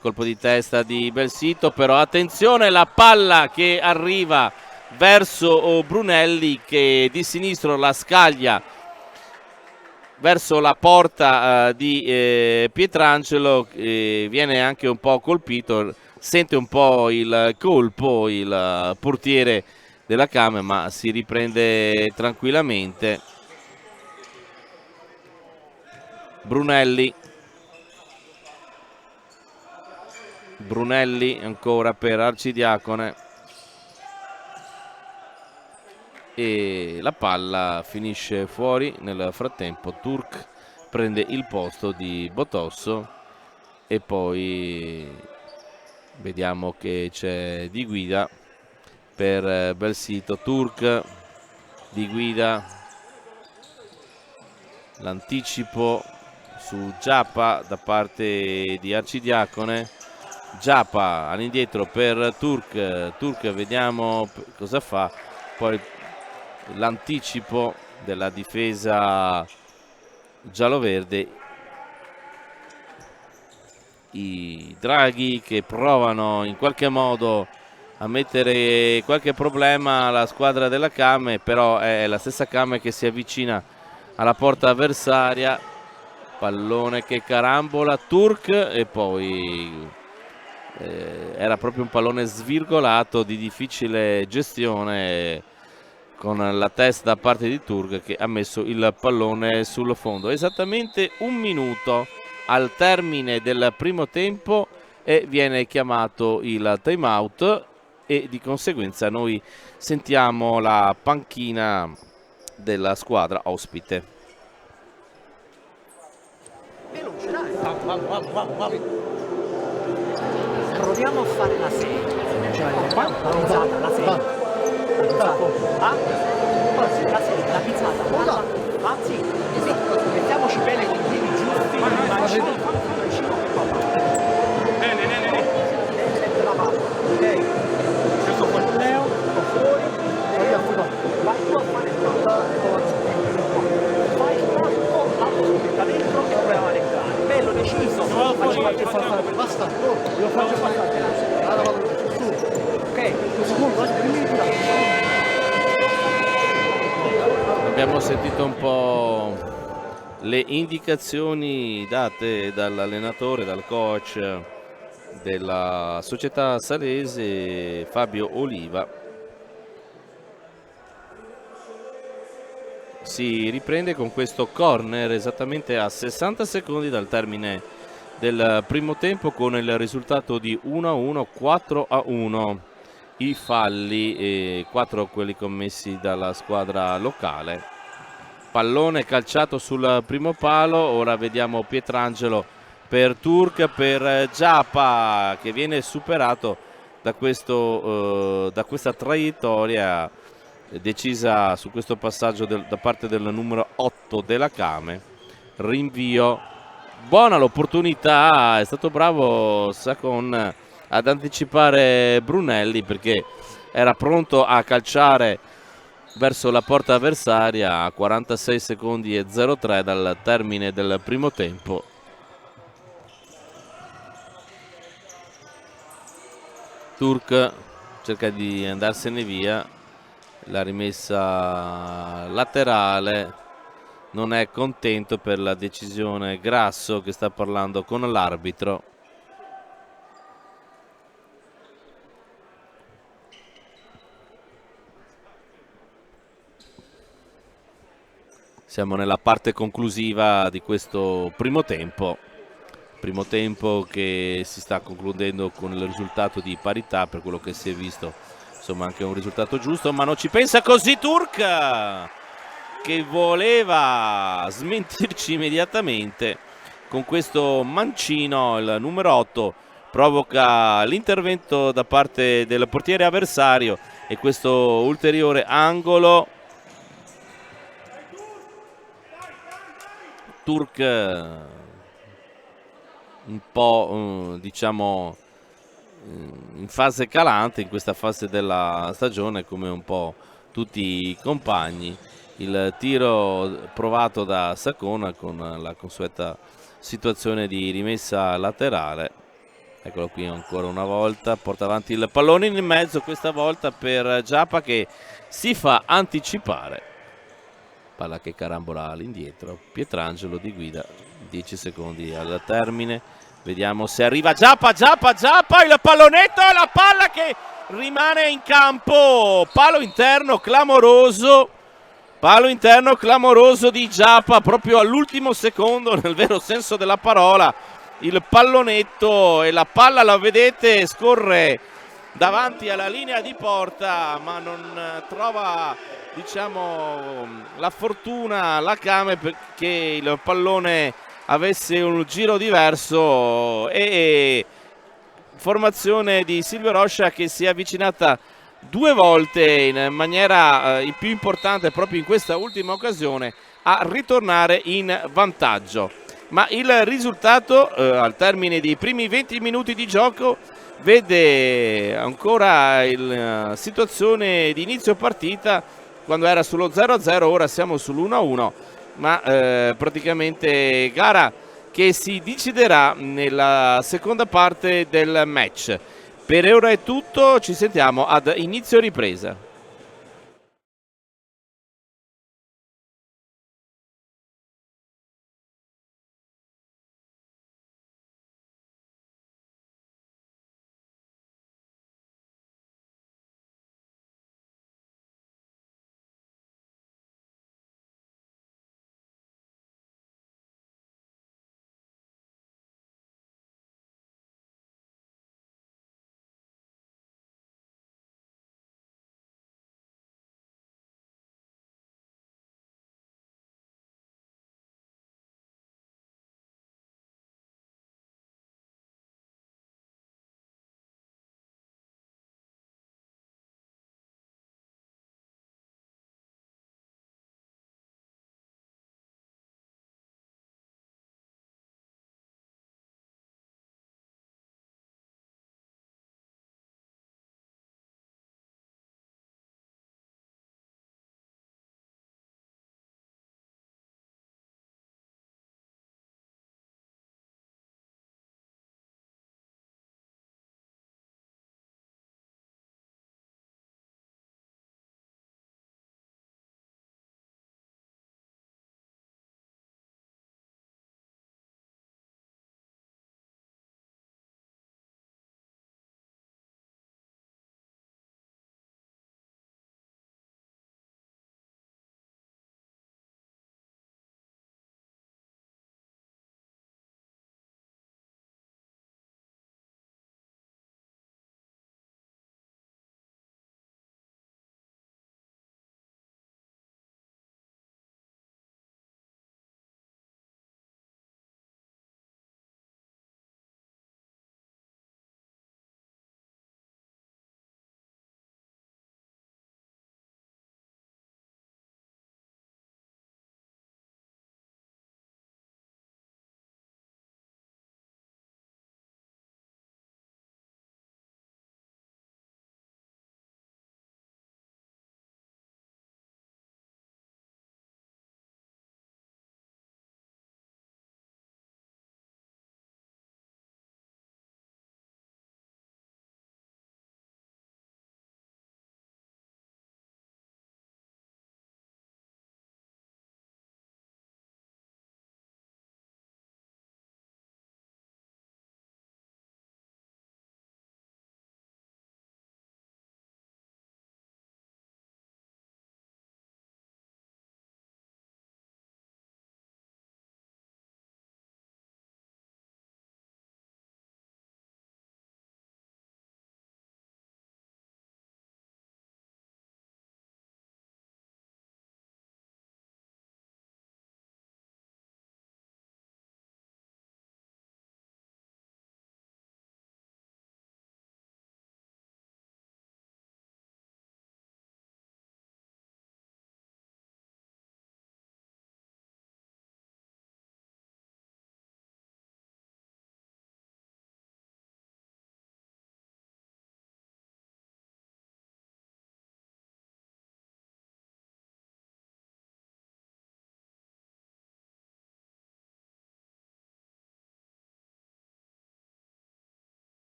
colpo di testa di Belsito, però attenzione, la palla che arriva verso Brunelli che di sinistro la scaglia verso la porta di Pietrangelo, viene anche un po' colpito, sente un po' il colpo il portiere della Came, ma si riprende tranquillamente. Brunelli ancora per Arcidiacone e la palla finisce fuori. Nel frattempo Turk prende il posto di Botosso e poi vediamo che c'è Di Guida per Belsito. Turk, Di Guida, l'anticipo su Giappa da parte di Arcidiacone. Giappa all'indietro per Turk, vediamo cosa fa, poi l'anticipo della difesa gialloverde, i Draghi che provano in qualche modo a mettere qualche problema alla squadra della Came, però è la stessa Came che si avvicina alla porta avversaria. Pallone che carambola Turk e poi era proprio un pallone svirgolato di difficile gestione, con la testa da parte di Turk che ha messo il pallone sul fondo. Esattamente un minuto al termine del primo tempo e viene chiamato il time out, e di conseguenza noi sentiamo la panchina della squadra ospite. Veloce, dai. Proviamo a fare la 6. Cioè, la pizzata, la 6. La pizzata. Ah? La 6, la pizzata. Ah, sì. Mettiamoci bene con i piedi giusti. Mancino. Bene. La palla. Ok. Questo qua il Leo. Fuori. Vai tu a fare il fai il corpo, la dentro e proviamo a leggere. Bello, deciso. Faccio qualche passaggio. Basta. Io faccio passaggio. Ok, Abbiamo sentito un po' le indicazioni date dall'allenatore, dal coach della società salese Fabio Oliva. Si riprende con questo corner esattamente a 60 secondi dal termine del primo tempo, con il risultato di 1-1, 4-1 i falli e 4 quelli commessi dalla squadra locale. Pallone calciato sul primo palo, ora vediamo Pietrangelo per Turk, per Giappa che viene superato da questa traiettoria decisa su questo passaggio da parte del numero 8 della Came. Rinvio, buona l'opportunità, è stato bravo Sacon ad anticipare Brunelli, perché era pronto a calciare verso la porta avversaria a 46 secondi e 03 dal termine del primo tempo. Turk cerca di andarsene via, la rimessa laterale, non è contento per la decisione Grasso, che sta parlando con l'arbitro. Siamo nella parte conclusiva di questo primo tempo che si sta concludendo con il risultato di parità, per quello che si è visto, insomma anche un risultato giusto, ma non ci pensa così Turk, che voleva smentirci immediatamente con questo mancino. Il numero 8 provoca l'intervento da parte del portiere avversario e questo ulteriore angolo. Turk un po' diciamo in fase calante in questa fase della stagione, come un po' tutti i compagni. Il tiro provato da Sacona con la consueta situazione di rimessa laterale. Eccolo qui ancora una volta, porta avanti il pallone in mezzo, questa volta per Giappa che si fa anticipare. Palla che carambola all'indietro, Pietrangelo di guida, 10 secondi al termine. Vediamo se arriva Giappa, il pallonetto, la palla che rimane in campo, palo interno clamoroso di Giappa, proprio all'ultimo secondo, nel vero senso della parola. Il pallonetto, e la palla, la vedete, scorre davanti alla linea di porta, ma non trova, diciamo, la fortuna la Came perché il pallone avesse un giro diverso, e formazione di Silvio Roscia che si è avvicinata 2 volte in maniera il più importante proprio in questa ultima occasione a ritornare in vantaggio. Ma il risultato al termine dei primi 20 minuti di gioco vede ancora la situazione di inizio partita, quando era sullo 0-0, ora siamo sull'1-1, ma praticamente gara che si deciderà nella seconda parte del match. Per ora è tutto, ci sentiamo ad inizio ripresa.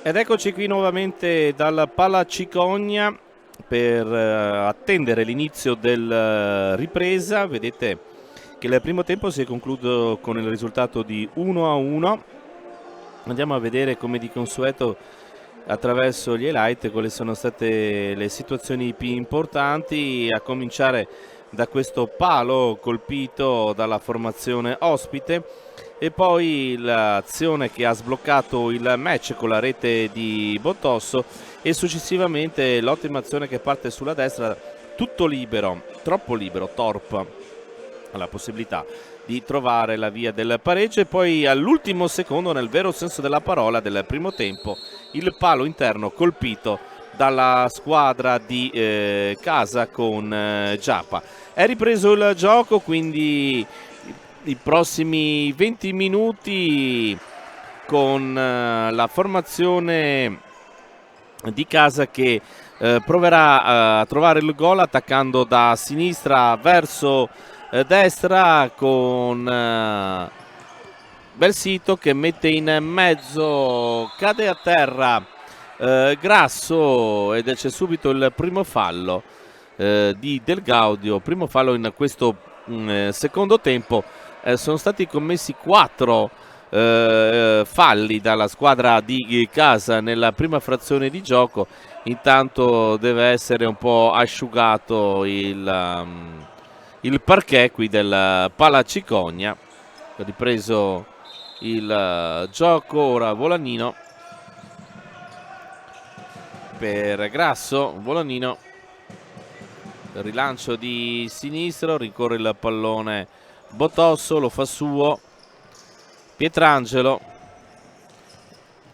Ed eccoci qui nuovamente dal Palacicogna per attendere l'inizio della ripresa. Vedete che il primo tempo si è concluso con il risultato di 1-1. Andiamo a vedere, come di consueto, attraverso gli highlight quali sono state le situazioni più importanti, a cominciare da questo palo colpito dalla formazione ospite e poi l'azione che ha sbloccato il match con la rete di Botosso e successivamente l'ottima azione che parte sulla destra, tutto libero, troppo libero, Torp ha la possibilità di trovare la via del pareggio e poi all'ultimo secondo, nel vero senso della parola, del primo tempo, il palo interno colpito dalla squadra di casa con Giappa. È ripreso il gioco, quindi i prossimi 20 minuti con la formazione di casa che proverà a trovare il gol attaccando da sinistra verso destra con Belsito che mette in mezzo, cade a terra Grasso ed c'è subito il primo fallo di Del Gaudio, primo fallo in questo secondo tempo. Sono stati commessi 4 falli dalla squadra di casa nella prima frazione di gioco. Intanto deve essere un po' asciugato il parquet qui del Palacicogna. Ripreso il gioco, ora Volanino per Grasso, Volanino, rilancio di sinistro, ricorre il pallone Botosso, lo fa suo, Pietrangelo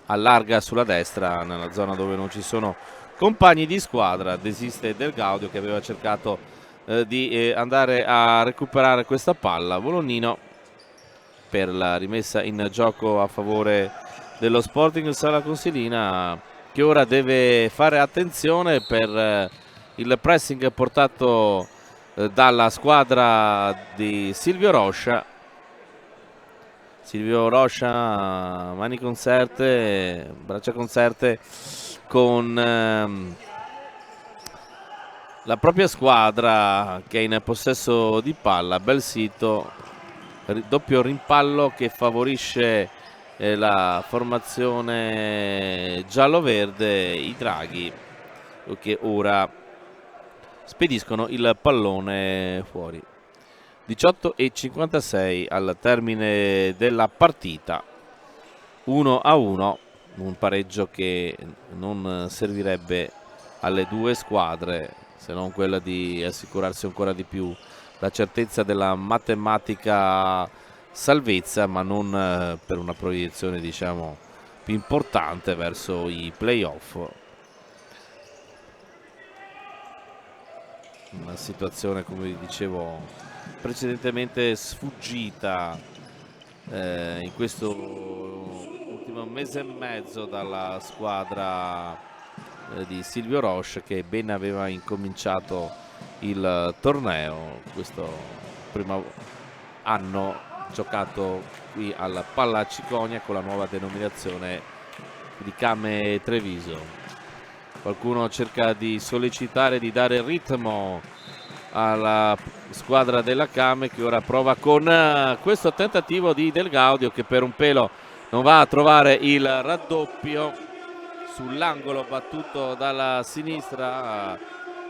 allarga sulla destra nella zona dove non ci sono compagni di squadra, desiste Del Gaudio che aveva cercato di andare a recuperare questa palla. Volanino per la rimessa in gioco a favore dello Sporting Sala Consilina, che ora deve fare attenzione per il pressing portato dalla squadra di Silvio Roscia. Silvio Roscia, mani concerte, braccia concerte con la propria squadra che è in possesso di palla. Belsito, doppio rimpallo che favorisce la formazione giallo-verde, i Draghi, che ora spediscono il pallone fuori. 18:56 al termine della partita, 1-1, un pareggio che non servirebbe alle due squadre se non quella di assicurarsi ancora di più la certezza della matematica salvezza, ma non per una proiezione, diciamo, più importante verso i playoff. Una situazione, come vi dicevo precedentemente, sfuggita in questo ultimo mese e mezzo dalla squadra di Silvio Roche, che ben aveva incominciato il torneo, questo primo anno giocato qui al Palacicogna con la nuova denominazione di Came Treviso. Qualcuno cerca di sollecitare, di dare ritmo alla squadra della Came, che ora prova con questo tentativo di Del Gaudio, che per un pelo non va a trovare il raddoppio sull'angolo battuto dalla sinistra.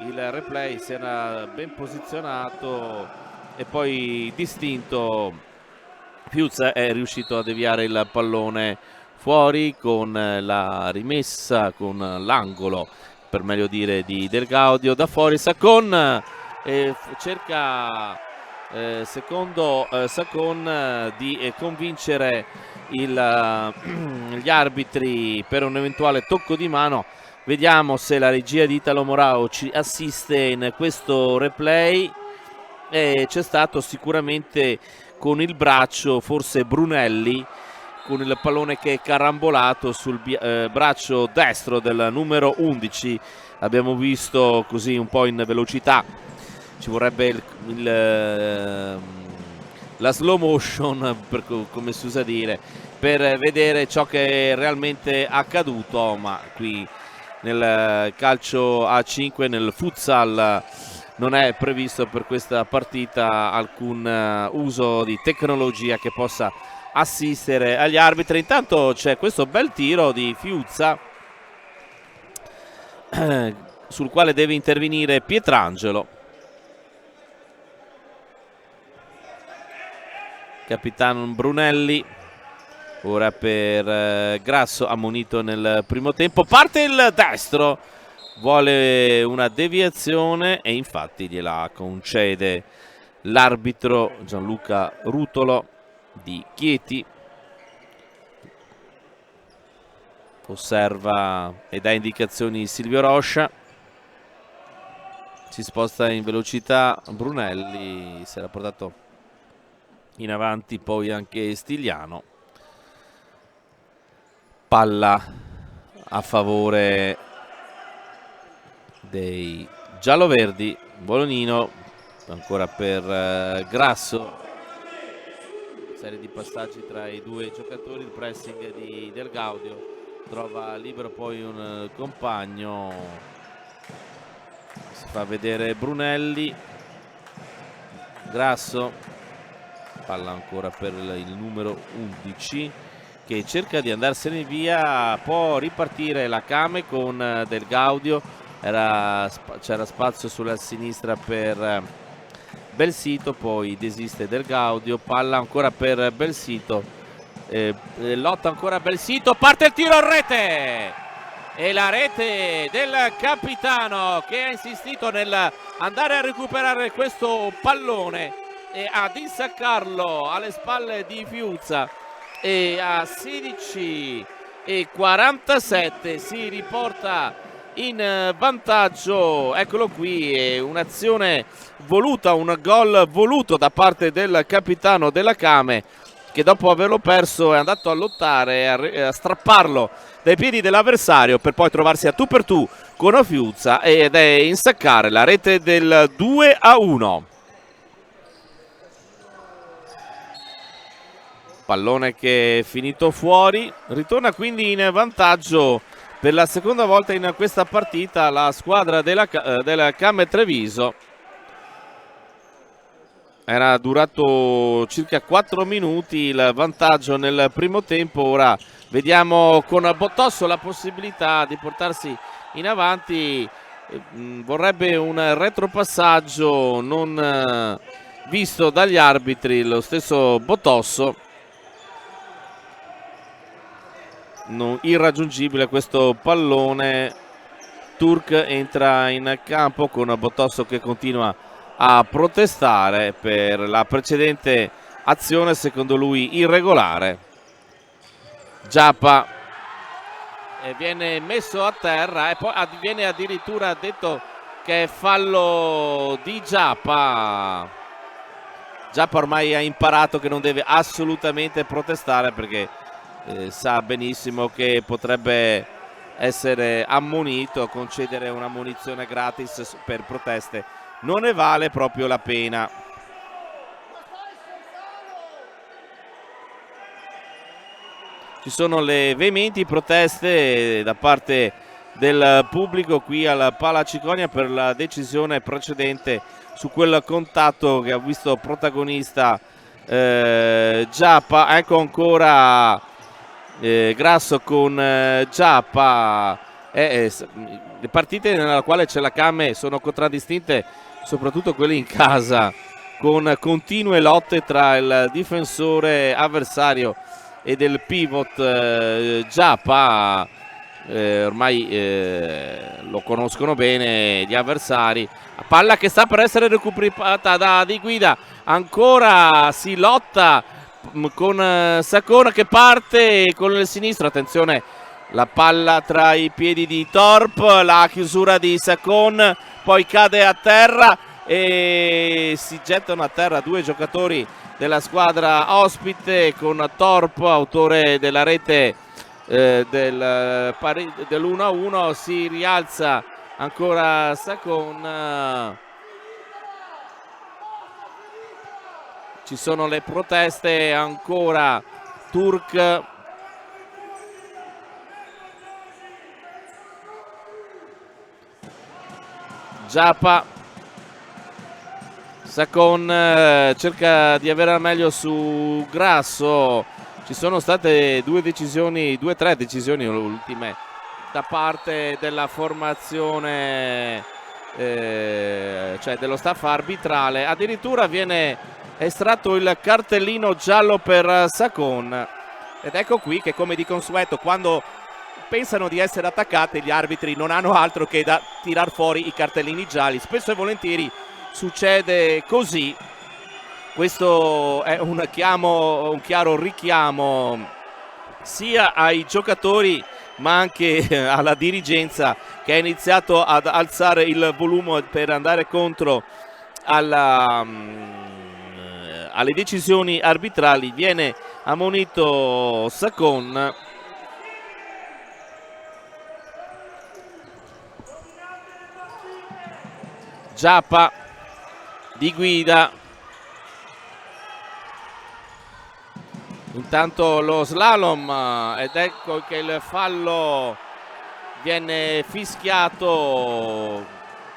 Il replay si era ben posizionato e poi distinto Piuz è riuscito a deviare il pallone fuori con la rimessa, con l'angolo per meglio dire di Del Gaudio da fuori. Sacon cerca secondo Sacon di convincere gli arbitri per un eventuale tocco di mano. Vediamo se la regia di Italo Morao ci assiste in questo replay. C'è stato sicuramente con il braccio, forse Brunelli, con il pallone che è carambolato sul braccio destro del numero 11. Abbiamo visto così un po' in velocità, ci vorrebbe la slow motion, come si usa dire, per vedere ciò che è realmente accaduto, ma qui nel calcio a 5, nel futsal, non è previsto per questa partita alcun uso di tecnologia che possa assistere agli arbitri. Intanto c'è questo bel tiro di Fiuzza sul quale deve intervenire Pietrangelo. Capitano Brunelli, ora per Grasso, ammonito nel primo tempo. Parte il destro, vuole una deviazione e infatti gliela concede l'arbitro Gianluca Rutolo di Chieti. Osserva e dà indicazioni Silvio Roscia. Si sposta in velocità Brunelli, si era portato in avanti poi anche Stigliano. Palla a favore dei gialloverdi. Bolognino ancora per Grasso, serie di passaggi tra i due giocatori, il pressing di Del Gaudio, trova libero poi un compagno, si fa vedere Brunelli. Grasso, palla ancora per il numero 11 che cerca di andarsene via, può ripartire la Kame con Del Gaudio, c'era spazio sulla sinistra per Belsito, poi desiste Del Gaudio, palla ancora per Belsito, lotta ancora Belsito, parte il tiro a rete e la rete del capitano che ha insistito nel andare a recuperare questo pallone e ad insaccarlo alle spalle di Fiuzza, e a 16:47 si riporta in vantaggio. Eccolo qui, è un'azione voluta, un gol voluto da parte del capitano della Kame, che dopo averlo perso è andato a lottare, a strapparlo dai piedi dell'avversario per poi trovarsi a tu per tu con Fiuzza ed è insaccare la rete del 2-1. Pallone che è finito fuori, ritorna quindi in vantaggio per la seconda volta in questa partita la squadra della Kame Treviso. Era durato circa 4 minuti il vantaggio nel primo tempo, ora vediamo con Botosso la possibilità di portarsi in avanti, vorrebbe un retropassaggio non visto dagli arbitri, lo stesso Botosso. Irraggiungibile questo pallone. Turk entra in campo con Botosso che continua a protestare per la precedente azione, secondo lui irregolare. Giappa viene messo a terra e poi viene addirittura detto che è fallo di Giappa. Giappa ormai ha imparato che non deve assolutamente protestare perché sa benissimo che potrebbe essere ammonito, concedere una munizione gratis per proteste non ne vale proprio la pena. Ci sono le veementi proteste da parte del pubblico qui al Pala Ciconia per la decisione precedente su quel contatto che ha visto protagonista Giappa. Ecco ancora Grasso con Giappa. Le partite nella quale c'è la Kame sono contraddistinte, soprattutto quelle in casa, con continue lotte tra il difensore avversario e del pivot Giappa. Ormai lo conoscono bene gli avversari. Palla che sta per essere recuperata da Di Guida, ancora si lotta con Sacona che parte con il sinistro, attenzione, la palla tra i piedi di Torp, la chiusura di Sacon, poi cade a terra e si gettano a terra due giocatori della squadra ospite, con Torp, autore della rete dell'1-1, si rialza ancora Sacon. Ci sono le proteste ancora Turk, Giappa, Sacon cerca di avere la meglio su Grasso. Ci sono state due o tre decisioni ultime da parte della formazione, cioè dello staff arbitrale. Addirittura viene estratto il cartellino giallo per Sacon, ed ecco qui che, come di consueto, quando pensano di essere attaccate, gli arbitri non hanno altro che da tirar fuori i cartellini gialli. Spesso e volentieri succede così. Questo è un chiaro richiamo sia ai giocatori ma anche alla dirigenza, che ha iniziato ad alzare il volume per andare contro alle decisioni arbitrali. Viene ammonito Sacon. Giappa di guida. Intanto lo slalom, ed ecco che il fallo viene fischiato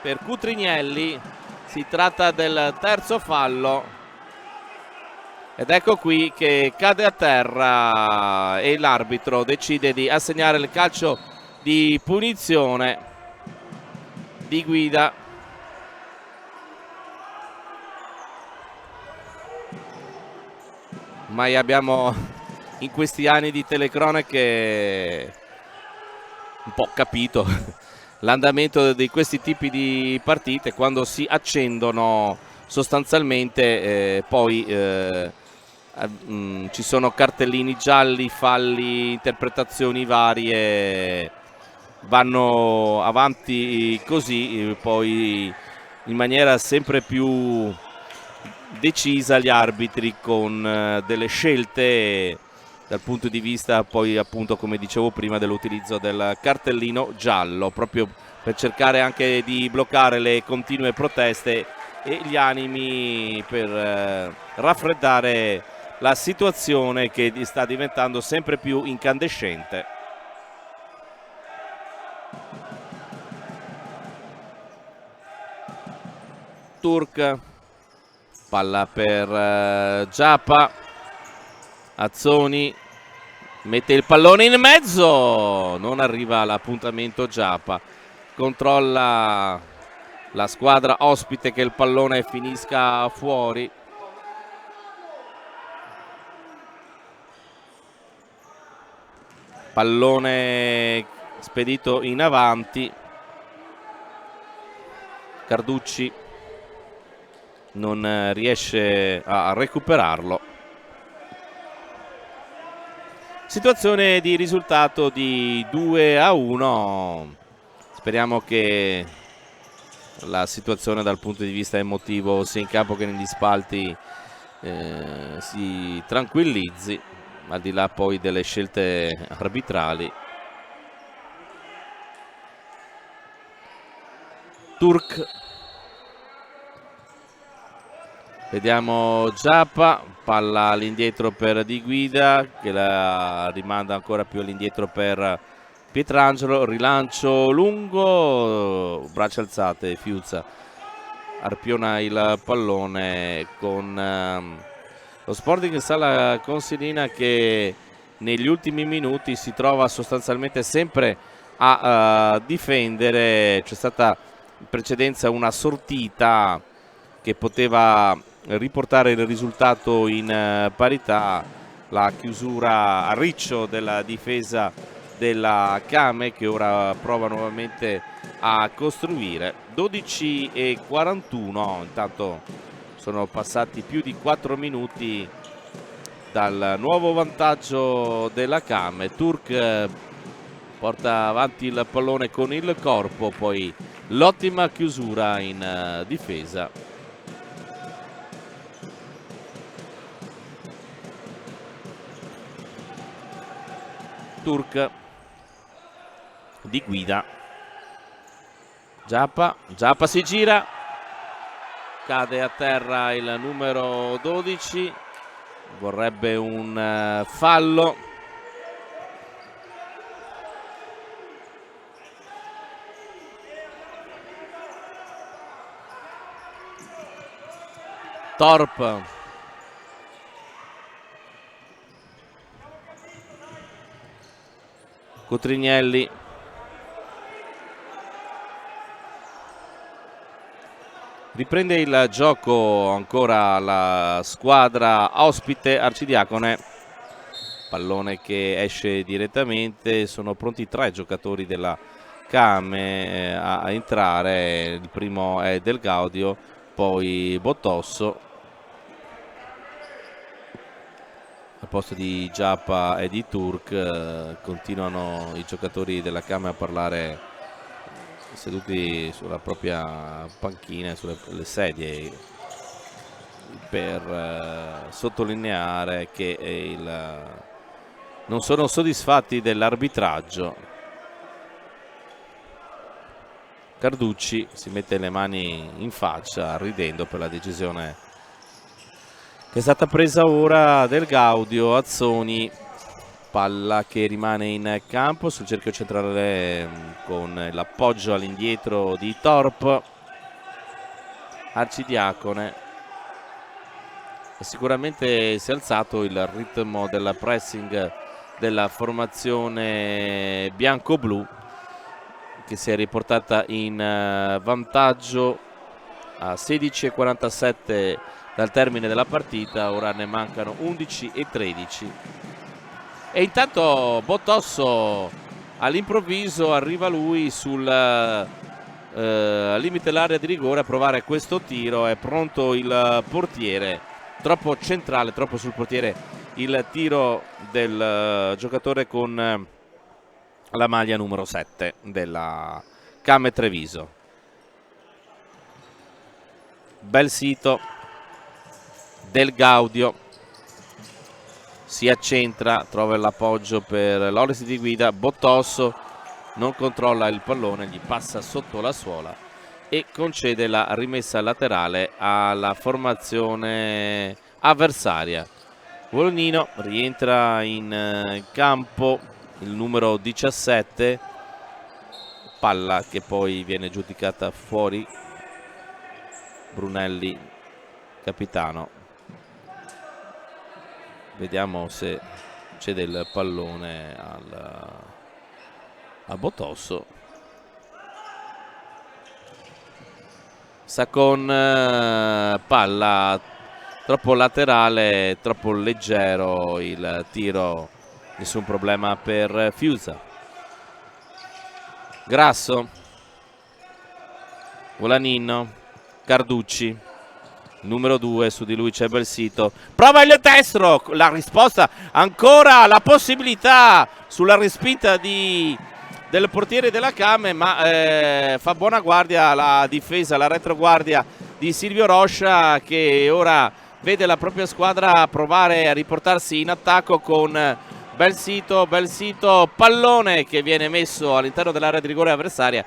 per Cutrignelli. Si tratta del terzo fallo, ed ecco qui che cade a terra e l'arbitro decide di assegnare il calcio di punizione di guida. Mai abbiamo in questi anni di telecronache un po' capito l'andamento di questi tipi di partite. Quando si accendono sostanzialmente poi ci sono cartellini gialli, falli, interpretazioni varie, vanno avanti così, poi in maniera sempre più decisa gli arbitri con delle scelte dal punto di vista poi, appunto, come dicevo prima, dell'utilizzo del cartellino giallo, proprio per cercare anche di bloccare le continue proteste e gli animi, per raffreddare la situazione che sta diventando sempre più incandescente. Turk, palla per Giappa, Azzoni mette il pallone in mezzo, non arriva all'appuntamento Giappa, controlla la squadra ospite che il pallone finisca fuori. Pallone spedito in avanti, Carducci non riesce a recuperarlo. Situazione di risultato di 2-1. Speriamo che la situazione dal punto di vista emotivo, sia in campo che negli spalti, si tranquillizzi, al di là poi delle scelte arbitrali. Turk, vediamo Giappa, palla all'indietro per Di Guida, che la rimanda ancora più all'indietro per Pietrangelo, rilancio lungo, braccia alzate, Fiuzza arpiona il pallone con lo Sporting Sala Consilina, che negli ultimi minuti si trova sostanzialmente sempre a difendere. C'è stata in precedenza una sortita che poteva riportare il risultato in parità, la chiusura a riccio della difesa della Came, che ora prova nuovamente a costruire. 12:41, intanto sono passati più di 4 minuti dal nuovo vantaggio della Came. Turk porta avanti il pallone con il corpo, poi l'ottima chiusura in difesa. Turk, Di Guida, Giappa si gira, cade a terra il numero 12, vorrebbe un fallo. Torp. Cotrignelli. Riprende il gioco ancora la squadra ospite Arcidiacone. Pallone che esce direttamente, sono pronti 3 giocatori della Came a entrare. Il primo è Del Gaudio, poi Bottosso. Al posto di Giappa e di Turk continuano i giocatori della Came a parlare seduti sulla propria panchina, sulle sedie, per sottolineare che non sono soddisfatti dell'arbitraggio. Carducci si mette le mani in faccia ridendo per la decisione che è stata presa ora. Del Gaudio, Azzoni, palla che rimane in campo sul cerchio centrale con l'appoggio all'indietro di Torp. Arcidiacone, e sicuramente si è alzato il ritmo del pressing della formazione bianco-blu, che si è riportata in vantaggio a 16:47 dal termine della partita. Ora ne mancano 11 e 13. E intanto Bottosso all'improvviso arriva lui sul limite dell'area di rigore a provare questo tiro. È pronto il portiere, troppo centrale, troppo sul portiere il tiro del giocatore con la maglia numero 7 della Came Treviso. Bel sito. Del Gaudio si accentra, trova l'appoggio per l'Olesi di guida. Bottosso non controlla il pallone, gli passa sotto la suola e concede la rimessa laterale alla formazione avversaria. Volognino rientra in campo il numero 17, palla che poi viene giudicata fuori. Brunelli, capitano. Vediamo se c'è del pallone a Bottosso. Sacon, palla troppo laterale, troppo leggero il tiro, nessun problema per Fiusa. Grasso, Volaninno, Carducci, numero 2, su di lui c'è Belsito, prova il destro, la risposta, ancora la possibilità sulla respinta del portiere della Came, ma fa buona guardia la difesa, la retroguardia di Silvio Roscia, che ora vede la propria squadra provare a riportarsi in attacco con Belsito, pallone che viene messo all'interno dell'area di rigore avversaria.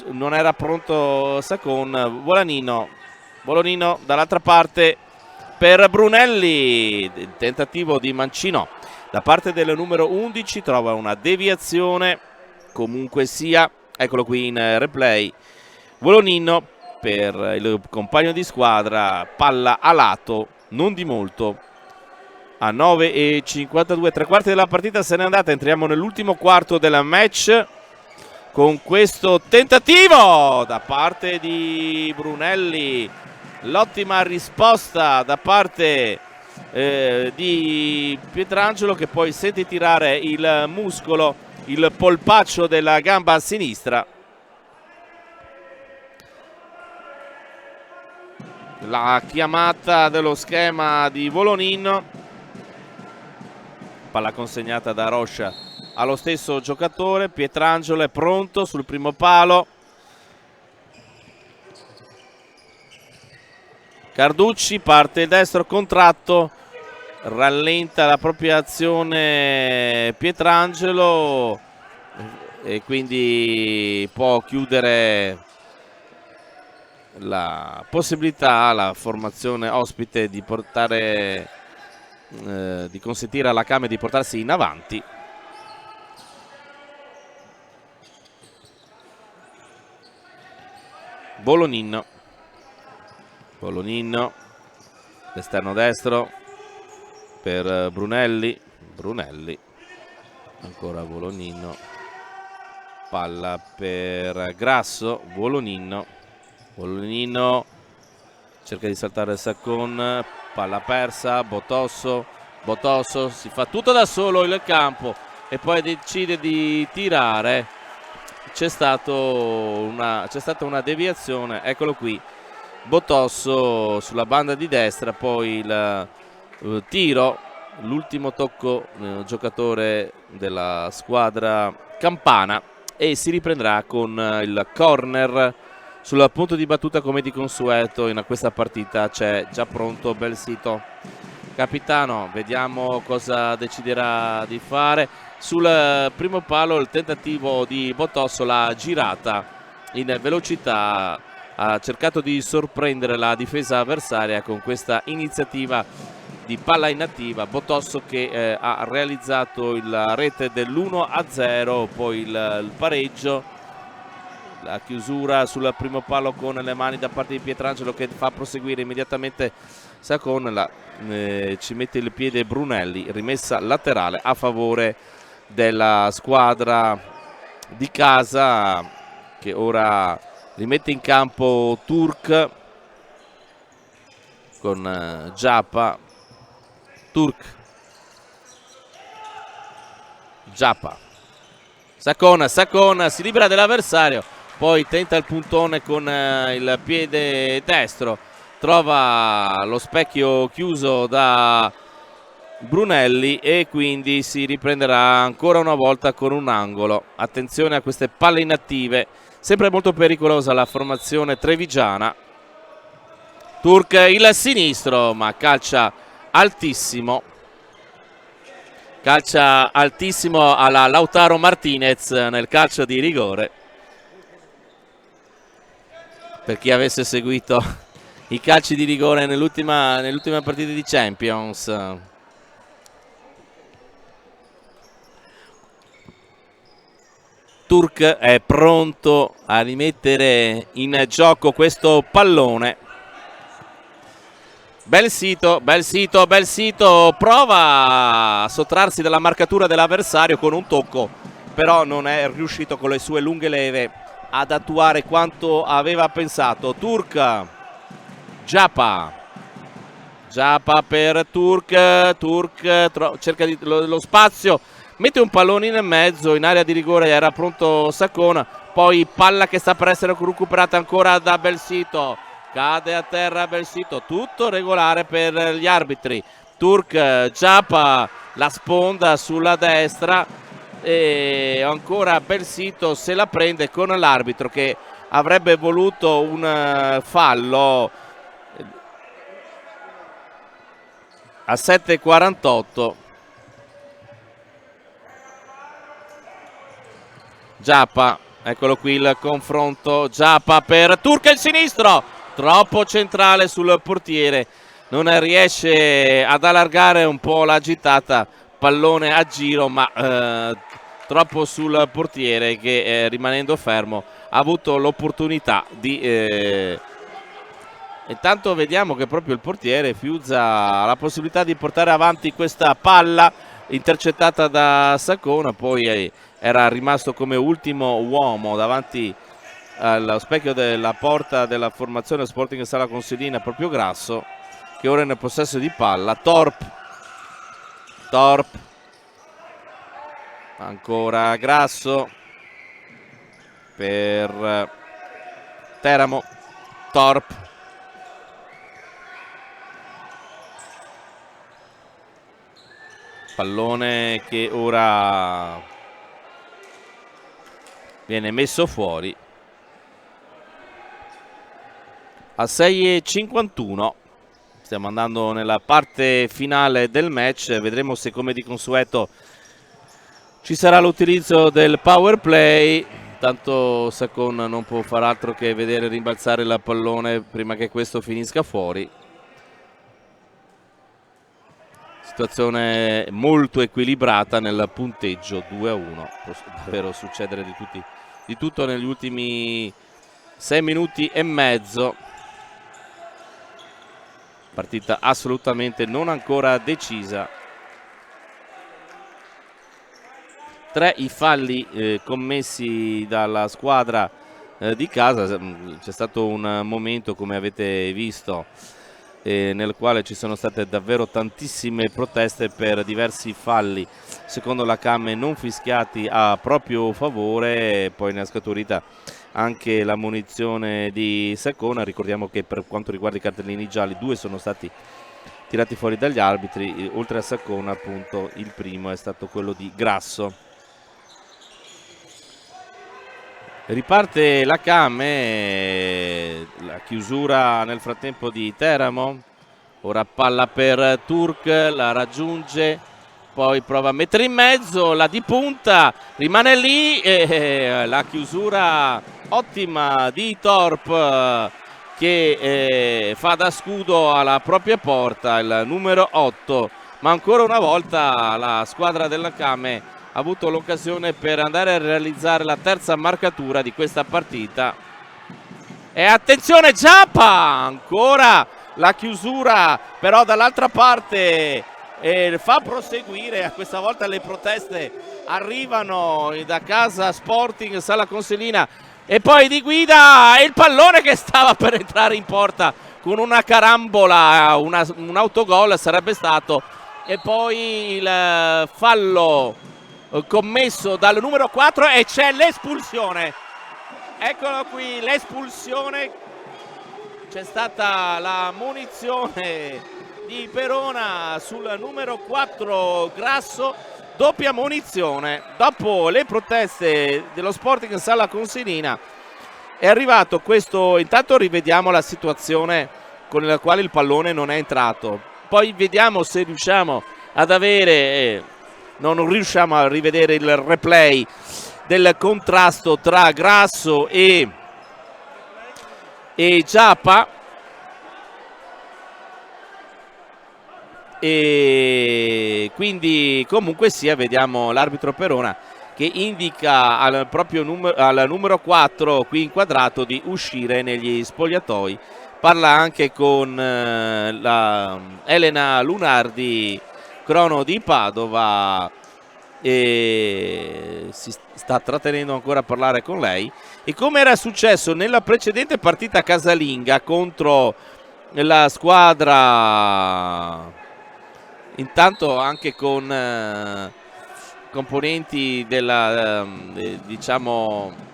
Non era pronto Sacon. Volognino dall'altra parte per Brunelli, il tentativo di Mancino da parte del numero 11, trova una deviazione, comunque sia, eccolo qui in replay. Volognino per il compagno di squadra, palla a lato, non di molto. A 9:52, 3/4 della partita se n'è andata, entriamo nell'ultimo quarto del match con questo tentativo da parte di Brunelli. L'ottima risposta da parte di Pietrangelo, che poi sente tirare il muscolo, il polpaccio della gamba a sinistra. La chiamata dello schema di Volognino, palla consegnata da Roscia allo stesso giocatore. Pietrangelo è pronto sul primo palo. Carducci parte il destro contratto, rallenta la propria azione Pietrangelo e quindi può chiudere la possibilità alla formazione ospite di portare di consentire alla Kame di portarsi in avanti. Volonin, l'esterno destro per Brunelli, ancora Volonin, palla per Grasso, Volonin cerca di saltare Saccon, palla persa, Botosso si fa tutto da solo il campo e poi decide di tirare. C'è stata una deviazione, eccolo qui, Botosso sulla banda di destra, poi il tiro, l'ultimo tocco giocatore della squadra campana, e si riprenderà con il corner sul punto di battuta. Come di consueto in questa partita c'è già pronto Belsito, capitano. Vediamo cosa deciderà di fare. Sul primo palo il tentativo di Botosso, la girata in velocità, ha cercato di sorprendere la difesa avversaria con questa iniziativa di palla inattiva. Botosso che ha realizzato la rete dell'1-0, poi il pareggio, la chiusura sul primo palo con le mani da parte di Pietrangelo, che fa proseguire immediatamente Saccon, ci mette il piede Brunelli, rimessa laterale a favore della squadra di casa, che ora rimette in campo Turk con Giappa. Saccon si libera dell'avversario, poi tenta il puntone con il piede destro, trova lo specchio chiuso da Brunelli e quindi si riprenderà ancora una volta con un angolo. Attenzione a queste palle inattive, sempre molto pericolosa la formazione trevigiana. Turk il sinistro, ma calcia altissimo alla Lautaro Martinez nel calcio di rigore. Per chi avesse seguito i calci di rigore nell'ultima partita di Champions, Turk è pronto a rimettere in gioco questo pallone. Belsito prova a sottrarsi dalla marcatura dell'avversario con un tocco, però non è riuscito con le sue lunghe leve ad attuare quanto aveva pensato. Turk, Giappa per Turk cerca lo spazio, mette un pallone in mezzo, in area di rigore era pronto Saccon, poi palla che sta per essere recuperata ancora da Belsito, cade a terra Belsito, tutto regolare per gli arbitri. Turk, Giappa, la sponda sulla destra e ancora Belsito se la prende con l'arbitro, che avrebbe voluto un fallo a 7:48. Giappa, eccolo qui il confronto, Giappa per Turk, il sinistro, troppo centrale sul portiere, non riesce ad allargare un po' la gittata, pallone a giro, ma troppo sul portiere che rimanendo fermo ha avuto l'opportunità di... Intanto vediamo che proprio il portiere Fiuzza ha la possibilità di portare avanti questa palla intercettata da Saccon, poi era rimasto come ultimo uomo davanti allo specchio della porta della formazione Sporting Sala Consilina, proprio Grasso, che ora è nel possesso di palla. Torp, ancora Grasso per Teramo, Torp, pallone che ora viene messo fuori. A 6:51 stiamo andando nella parte finale del match, vedremo se come di consueto ci sarà l'utilizzo del power play. Tanto Saccon non può far altro che vedere rimbalzare il pallone prima che questo finisca fuori. situazione molto equilibrata nel punteggio 2-1. Può davvero succedere di tutto negli ultimi 6 minuti e mezzo. Partita assolutamente non ancora decisa. 3 i falli commessi dalla squadra di casa. C'è stato un momento, come avete visto, nel quale ci sono state davvero tantissime proteste per diversi falli, secondo la CAM, non fischiati a proprio favore. Poi ne è scaturita anche la munizione di Saccona. Ricordiamo che per quanto riguarda i cartellini gialli, 2 sono stati tirati fuori dagli arbitri, oltre a Saccona appunto il primo è stato quello di Grasso. Riparte la CAM, la chiusura nel frattempo di Teramo. Ora palla per Turk, la raggiunge, poi prova a mettere in mezzo, la di punta, rimane lì e la chiusura ottima di Torp che fa da scudo alla propria porta, il numero 8. Ma ancora una volta la squadra della CAM ha avuto l'occasione per andare a realizzare la terza marcatura di questa partita. E attenzione Giappa, ancora la chiusura, però dall'altra parte fa proseguire. A questa volta le proteste arrivano da Casa Sporting Sala Consilina, e poi di guida il pallone che stava per entrare in porta con una carambola, un autogol sarebbe stato, e poi il fallo commesso dal numero 4 e c'è l'espulsione. Eccolo qui, l'espulsione. C'è stata la munizione di Perona sul numero 4 Grasso, doppia munizione. Dopo le proteste dello Sporting Sala Consilina è arrivato questo. Intanto rivediamo la situazione con la quale il pallone non è entrato, poi vediamo se riusciamo ad avere, non riusciamo a rivedere il replay del contrasto tra Grasso e Giappa, e quindi comunque sia vediamo l'arbitro Perona che indica al numero 4 qui inquadrato di uscire negli spogliatoi. Parla anche con la Elena Lunardi, crono di Padova, e si sta trattenendo ancora a parlare con lei. E come era successo nella precedente partita casalinga contro la squadra, intanto anche con componenti della diciamo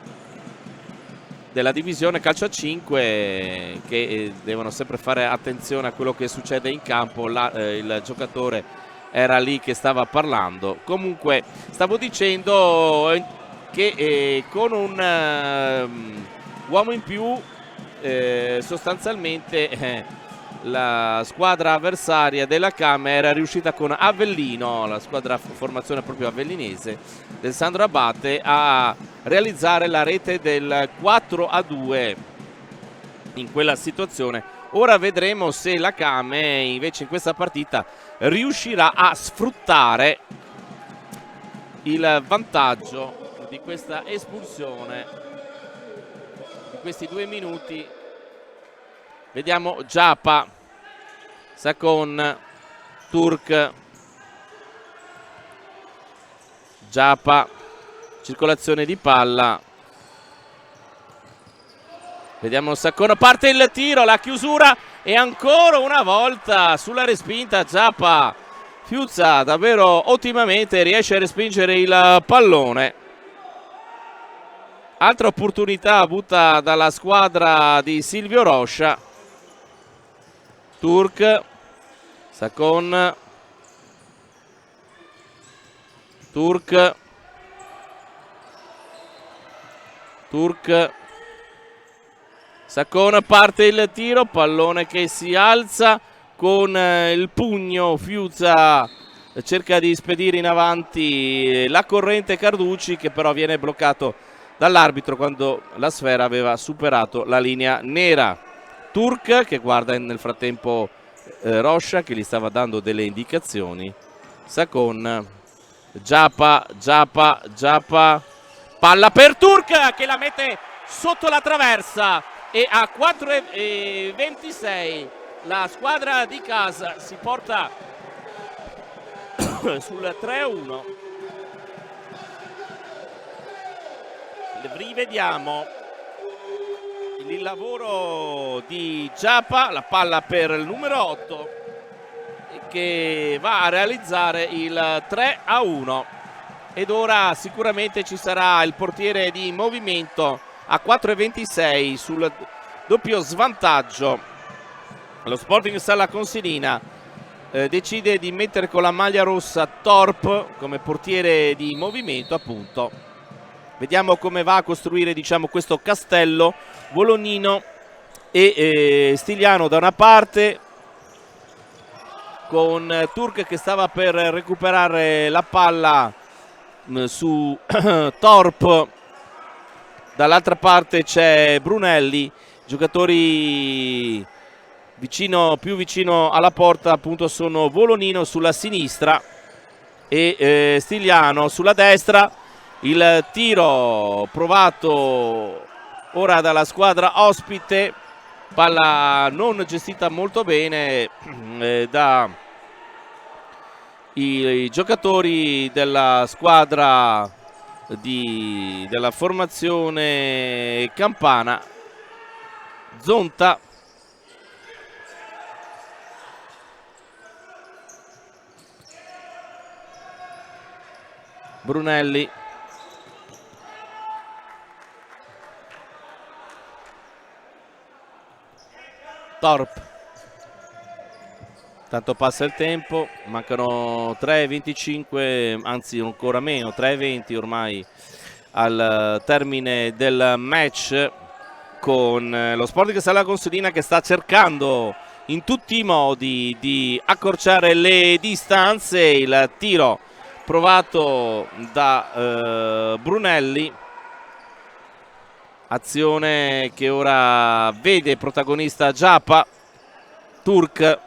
della divisione calcio a 5 che devono sempre fare attenzione a quello che succede in campo, il giocatore era lì che stava parlando. Comunque stavo dicendo che con un uomo in più sostanzialmente la squadra avversaria della CAM era riuscita con Avellino, la squadra formazione proprio avellinese del Sandro Abate, a realizzare la rete del 4-2 in quella situazione. Ora vedremo se la CAM invece in questa partita riuscirà a sfruttare il vantaggio di questa espulsione, di questi 2 minuti. Vediamo Giappa, Sacon, Turk, Giappa, circolazione di palla. Vediamo Saccono, parte il tiro, la chiusura e ancora una volta sulla respinta Giappa. Fiuzza davvero ottimamente riesce a respingere il pallone. Altra opportunità avuta dalla squadra di Silvio Roscia. Turk, Sacon, Turk, Sacon, parte il tiro, pallone che si alza con il pugno. Fiuzza cerca di spedire in avanti la corrente Carducci, che però viene bloccato dall'arbitro quando la sfera aveva superato la linea nera. Turk che guarda nel frattempo Roscia che gli stava dando delle indicazioni. Sacon, Giappa, palla per Turk che la mette sotto la traversa, e a 4,26 la squadra di casa si porta sul 3-1. Rivediamo il lavoro di Giappa, la palla per il numero 8 che va a realizzare il 3-1, ed ora sicuramente ci sarà il portiere di movimento a 4,26 sul doppio svantaggio. Lo Sporting Sala Consilina decide di mettere con la maglia rossa Torp come portiere di movimento, appunto. Vediamo come va a costruire, diciamo, questo castello Volognino e Stigliano da una parte, con Turk che stava per recuperare la palla su Torp. Dall'altra parte c'è Brunelli, giocatori più vicino alla porta appunto sono Volognino sulla sinistra e Stigliano sulla destra. Il tiro provato ora dalla squadra ospite, palla non gestita molto bene da i giocatori della squadra della formazione campana. Zonta, Brunelli, Torp. Tanto passa il tempo, mancano 3,25, anzi ancora meno, 3,20 ormai al termine del match, con lo Sporting Sala Consilina che sta cercando in tutti i modi di accorciare le distanze. Il tiro provato da Brunelli, azione che ora vede protagonista Giappa. Turk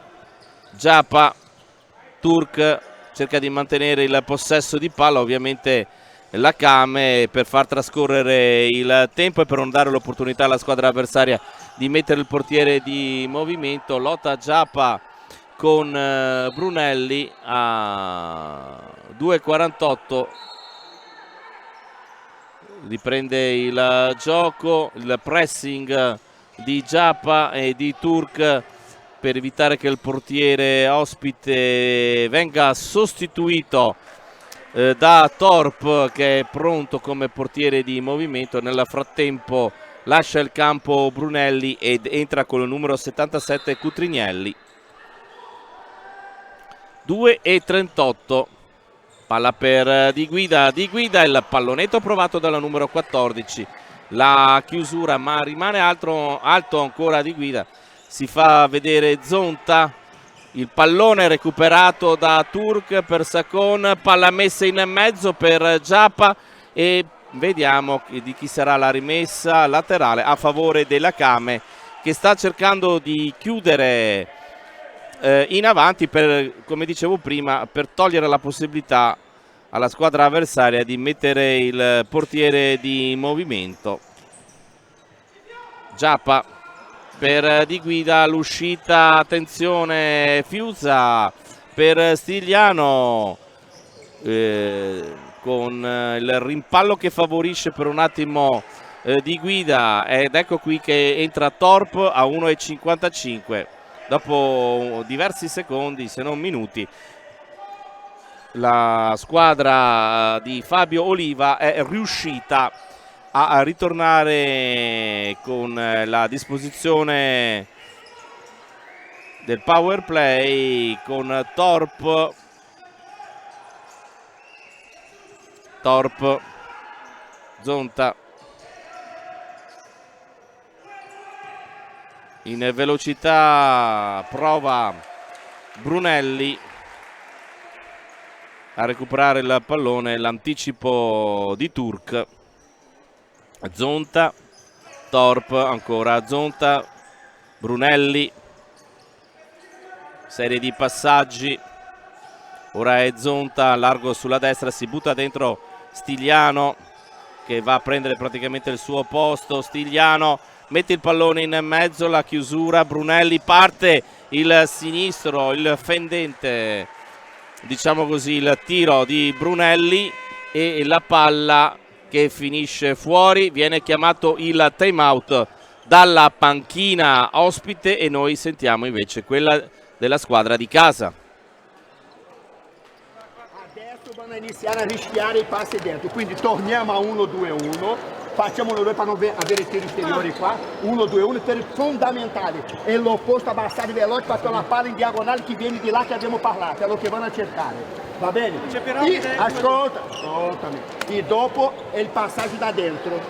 cerca di mantenere il possesso di palla, ovviamente la Came, per far trascorrere il tempo e per non dare l'opportunità alla squadra avversaria di mettere il portiere di movimento. Lotta Giappa con Brunelli a 2,48, riprende il gioco, il pressing di Giappa e di Turk per evitare che il portiere ospite venga sostituito da Torp, che è pronto come portiere di movimento. Nel frattempo lascia il campo Brunelli ed entra con il numero 77 Cutrignelli. 2,38, palla per Di Guida, il pallonetto provato dalla numero 14, la chiusura ma rimane alto ancora Di Guida, si fa vedere Zonta, il pallone recuperato da Turk per Sacon, palla messa in mezzo per Giappa e vediamo di chi sarà la rimessa laterale a favore della Came, che sta cercando di chiudere in avanti per, come dicevo prima, per togliere la possibilità alla squadra avversaria di mettere il portiere di movimento. Giappa per Di Guida, l'uscita, attenzione, Fiusa per Stigliano, con il rimpallo che favorisce per un attimo Di Guida, ed ecco qui che entra Torp a 1,55. Dopo diversi secondi, se non minuti, la squadra di Fabio Oliva è riuscita a ritornare con la disposizione del power play, con Torp, Zonta in velocità, prova Brunelli a recuperare il pallone, l'anticipo di Turk. Zonta, Torp, ancora Zonta, Brunelli, serie di passaggi. Ora è Zonta, largo sulla destra, si butta dentro Stigliano che va a prendere praticamente il suo posto. Stigliano mette il pallone in mezzo, la chiusura, Brunelli parte il sinistro, il fendente, diciamo così, il tiro di Brunelli e la palla che finisce fuori. Viene chiamato il time out dalla panchina ospite e noi sentiamo invece quella della squadra di casa. Adesso vanno a iniziare a rischiare i passi dentro, quindi torniamo a 1-2-1, facciamo 1-2 per non avere tiri esteriori qua, 1-2-1, tiri fondamentali, e l'opposto abbassare veloce per la palla in diagonale che viene di là che abbiamo parlato, è lo che vanno a cercare, va bene? Ascoltami, e dopo è il passaggio da dentro,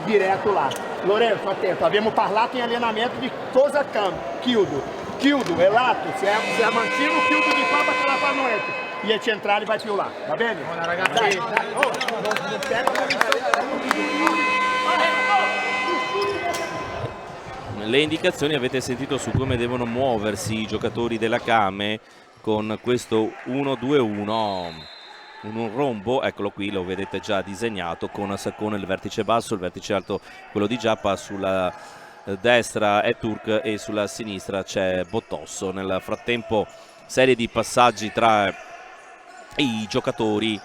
diretto là. Lorenzo, attento, abbiamo parlato in allenamento di cosa cambia, chiudo, è lato, se è mantiene o chiudo di qua perché la palla non entra. E il centrale vai più là, va bene? Buona ragazzi. Le indicazioni avete sentito su come devono muoversi i giocatori della Kame con questo 1-2-1, un rombo, eccolo qui, lo vedete già disegnato con Saccone il vertice basso, il vertice alto quello di Giappa, sulla destra è Turk e sulla sinistra c'è Bottosso. Nel frattempo serie di passaggi tra i giocatori,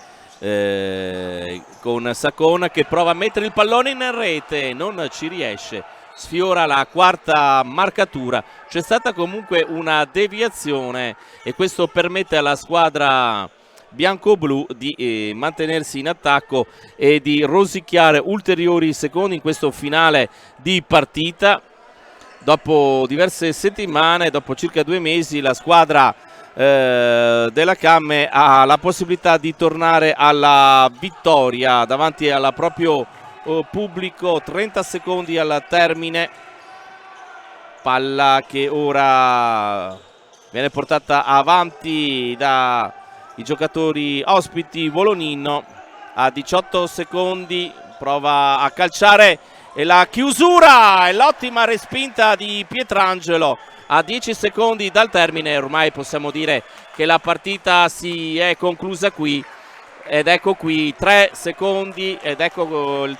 con Saccone che prova a mettere il pallone in rete, non ci riesce, sfiora la quarta marcatura. C'è stata comunque una deviazione e questo permette alla squadra bianco-blu di mantenersi in attacco e di rosicchiare ulteriori secondi in questo finale di partita. Dopo diverse settimane, dopo circa 2 mesi, la squadra della Kame ha la possibilità di tornare alla vittoria davanti al proprio pubblico. 30 secondi al termine, palla che ora viene portata avanti dai giocatori ospiti. Volonino a 18 secondi prova a calciare e la chiusura e l'ottima respinta di Pietrangelo. A 10 secondi dal termine ormai possiamo dire che la partita si è conclusa qui, ed ecco qui 3 secondi ed ecco il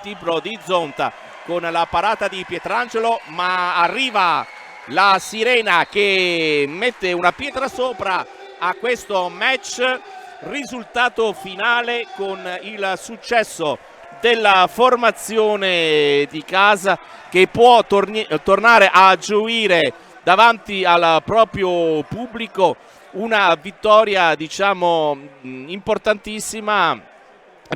tiro di Zonta con la parata di Pietrangelo, ma arriva la sirena che mette una pietra sopra a questo match. Risultato finale con il successo della formazione di casa che può tornare a gioire davanti al proprio pubblico. Una vittoria, diciamo, importantissima,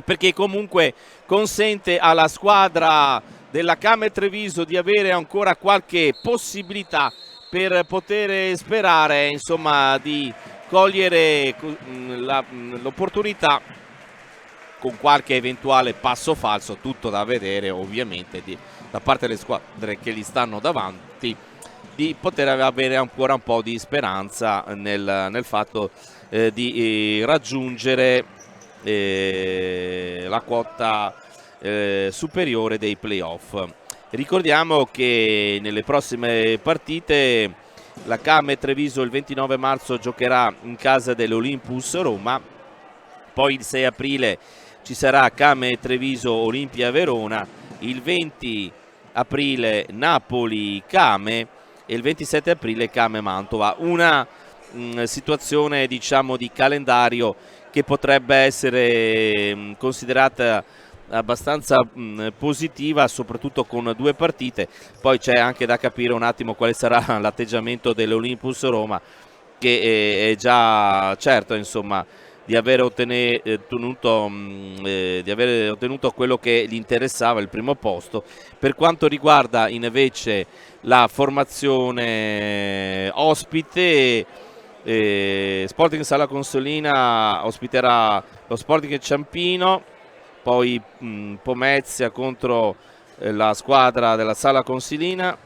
perché comunque consente alla squadra della Kame Treviso di avere ancora qualche possibilità per poter sperare, insomma, di cogliere l'opportunità, con qualche eventuale passo falso, tutto da vedere ovviamente da parte delle squadre che gli stanno davanti, di poter avere ancora un po' di speranza nel fatto di raggiungere la quota superiore dei playoff. Ricordiamo che nelle prossime partite la Kame Treviso il 29 marzo giocherà in casa dell'Olympus Roma, poi il 6 aprile ci sarà Kame Treviso Olimpia Verona, il 20 aprile Napoli Kame e il 27 aprile Kame Mantova. Una situazione, diciamo, di calendario che potrebbe essere considerata abbastanza positiva, soprattutto con 2 partite. Poi c'è anche da capire un attimo quale sarà l'atteggiamento dell'Olympus Roma, che è già certo, insomma, di aver ottenuto quello che gli interessava, il primo posto. Per quanto riguarda invece la formazione ospite, Sporting Sala Consolina ospiterà lo Sporting Ciampino, poi Pomezia contro la squadra della Sala Consilina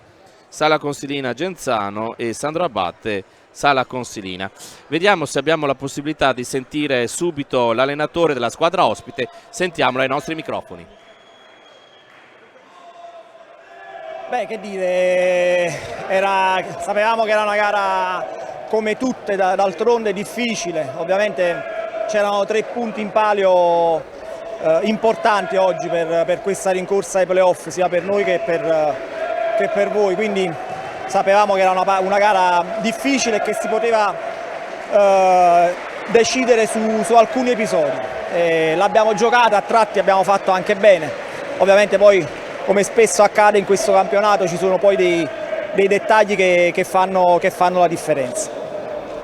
Genzano e Sandro Abbatte Sala Consilina. Vediamo se abbiamo la possibilità di sentire subito l'allenatore della squadra ospite. Sentiamolo ai nostri microfoni. Beh, che dire, sapevamo che era una gara come tutte d'altronde difficile. Ovviamente c'erano 3 punti in palio importanti oggi per questa rincorsa ai playoff, sia per noi che per voi, quindi sapevamo che era una gara difficile e che si poteva decidere su alcuni episodi. L'abbiamo giocata, a tratti abbiamo fatto anche bene. Ovviamente poi, come spesso accade in questo campionato, ci sono poi dei dettagli che fanno la differenza.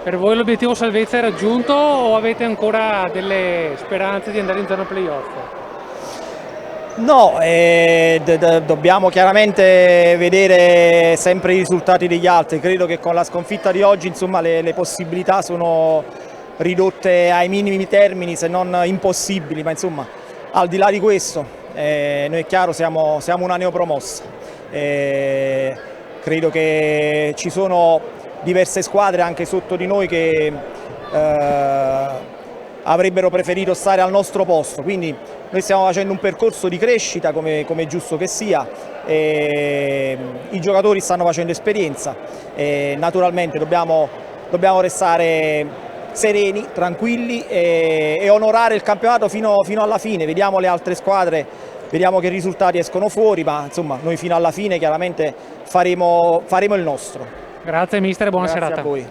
Per voi l'obiettivo salvezza è raggiunto o avete ancora delle speranze di andare in zona playoff? No, dobbiamo chiaramente vedere sempre i risultati degli altri. Credo che con la sconfitta di oggi, insomma, le possibilità sono ridotte ai minimi termini, se non impossibili, ma insomma, al di là di questo, noi è chiaro siamo una neopromossa. Credo che ci sono diverse squadre anche sotto di noi che avrebbero preferito stare al nostro posto, quindi noi stiamo facendo un percorso di crescita come è giusto che sia, i giocatori stanno facendo esperienza e naturalmente dobbiamo restare sereni, tranquilli e onorare il campionato fino alla fine. Vediamo le altre squadre, vediamo che risultati escono fuori, ma insomma noi fino alla fine chiaramente faremo il nostro. Grazie mister e buona serata. Grazie a voi.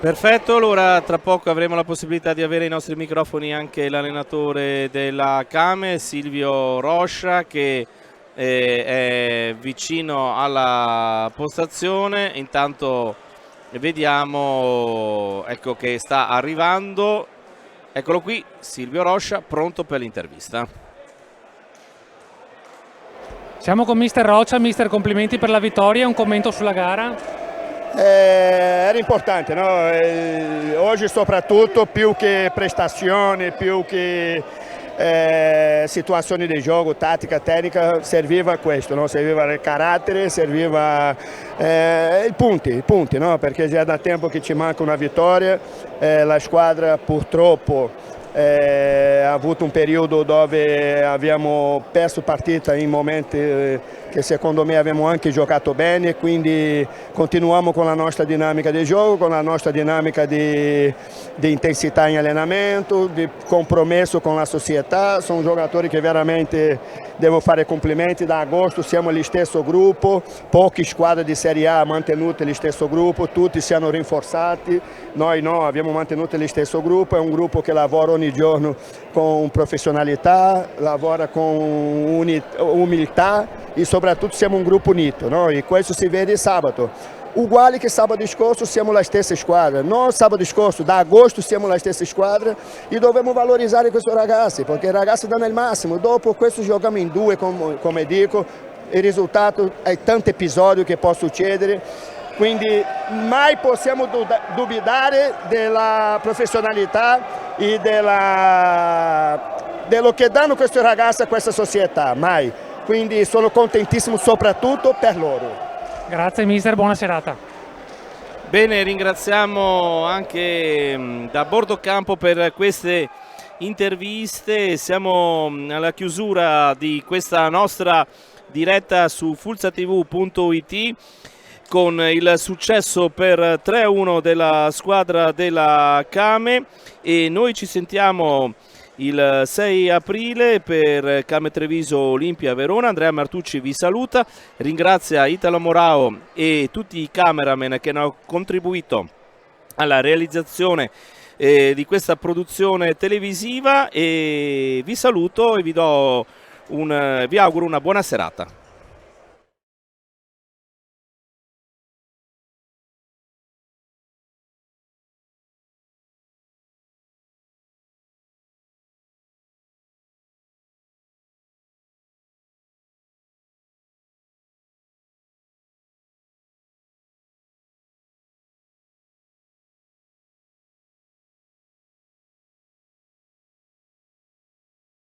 Perfetto, allora tra poco avremo la possibilità di avere ai nostri microfoni anche l'allenatore della Came, Silvio Roscia, che è vicino alla postazione. Intanto vediamo, ecco che sta arrivando, eccolo qui, Silvio Roscia, pronto per l'intervista. Siamo con mister Roccia. Mister, complimenti per la vittoria, un commento sulla gara? Era importante, no? Oggi soprattutto più che prestazioni, più che situazioni di gioco, tattica, tecnica, serviva questo, no? Serviva il carattere, serviva i punti, no? Perché già da tempo che ci manca una vittoria, la squadra purtroppo ha avuto un periodo dove abbiamo perso partita in momenti che secondo me abbiamo anche giocato bene, quindi continuiamo con la nostra dinamica di gioco, con la nostra dinamica di intensità in allenamento, di compromesso con la società. Sono giocatori che veramente devo fare complimenti. Da agosto siamo lo stesso gruppo, poche squadre di Serie A hanno mantenuto lo stesso gruppo, tutti si hanno rinforzati, noi no, abbiamo mantenuto lo stesso gruppo. È un gruppo che lavora ogni giorno con professionalità, lavora con umiltà e soprattutto siamo un gruppo unito, no? E questo si vede sabato. Uguale che sabato scorso siamo la stessa squadra, non sabato scorso, da agosto siamo la stessa squadra e dobbiamo valorizzare questi ragazzi, perché i ragazzi danno il massimo. Dopo questo giochiamo in due, come dico, il risultato è tanti episodi che può succedere, quindi mai possiamo dubitare della professionalità e dello che danno questi ragazzi a questa società, mai. Quindi sono contentissimo soprattutto per loro. Grazie mister, buona serata. Bene, ringraziamo anche da bordo campo per queste interviste. Siamo alla chiusura di questa nostra diretta su fulsatv.it con il successo per 3-1 della squadra della Came, e noi ci sentiamo il 6 aprile per Came Treviso Olimpia Verona. Andrea Martucci vi saluta, ringrazia Italo Morao e tutti i cameraman che hanno contribuito alla realizzazione di questa produzione televisiva, e vi saluto e vi auguro una buona serata.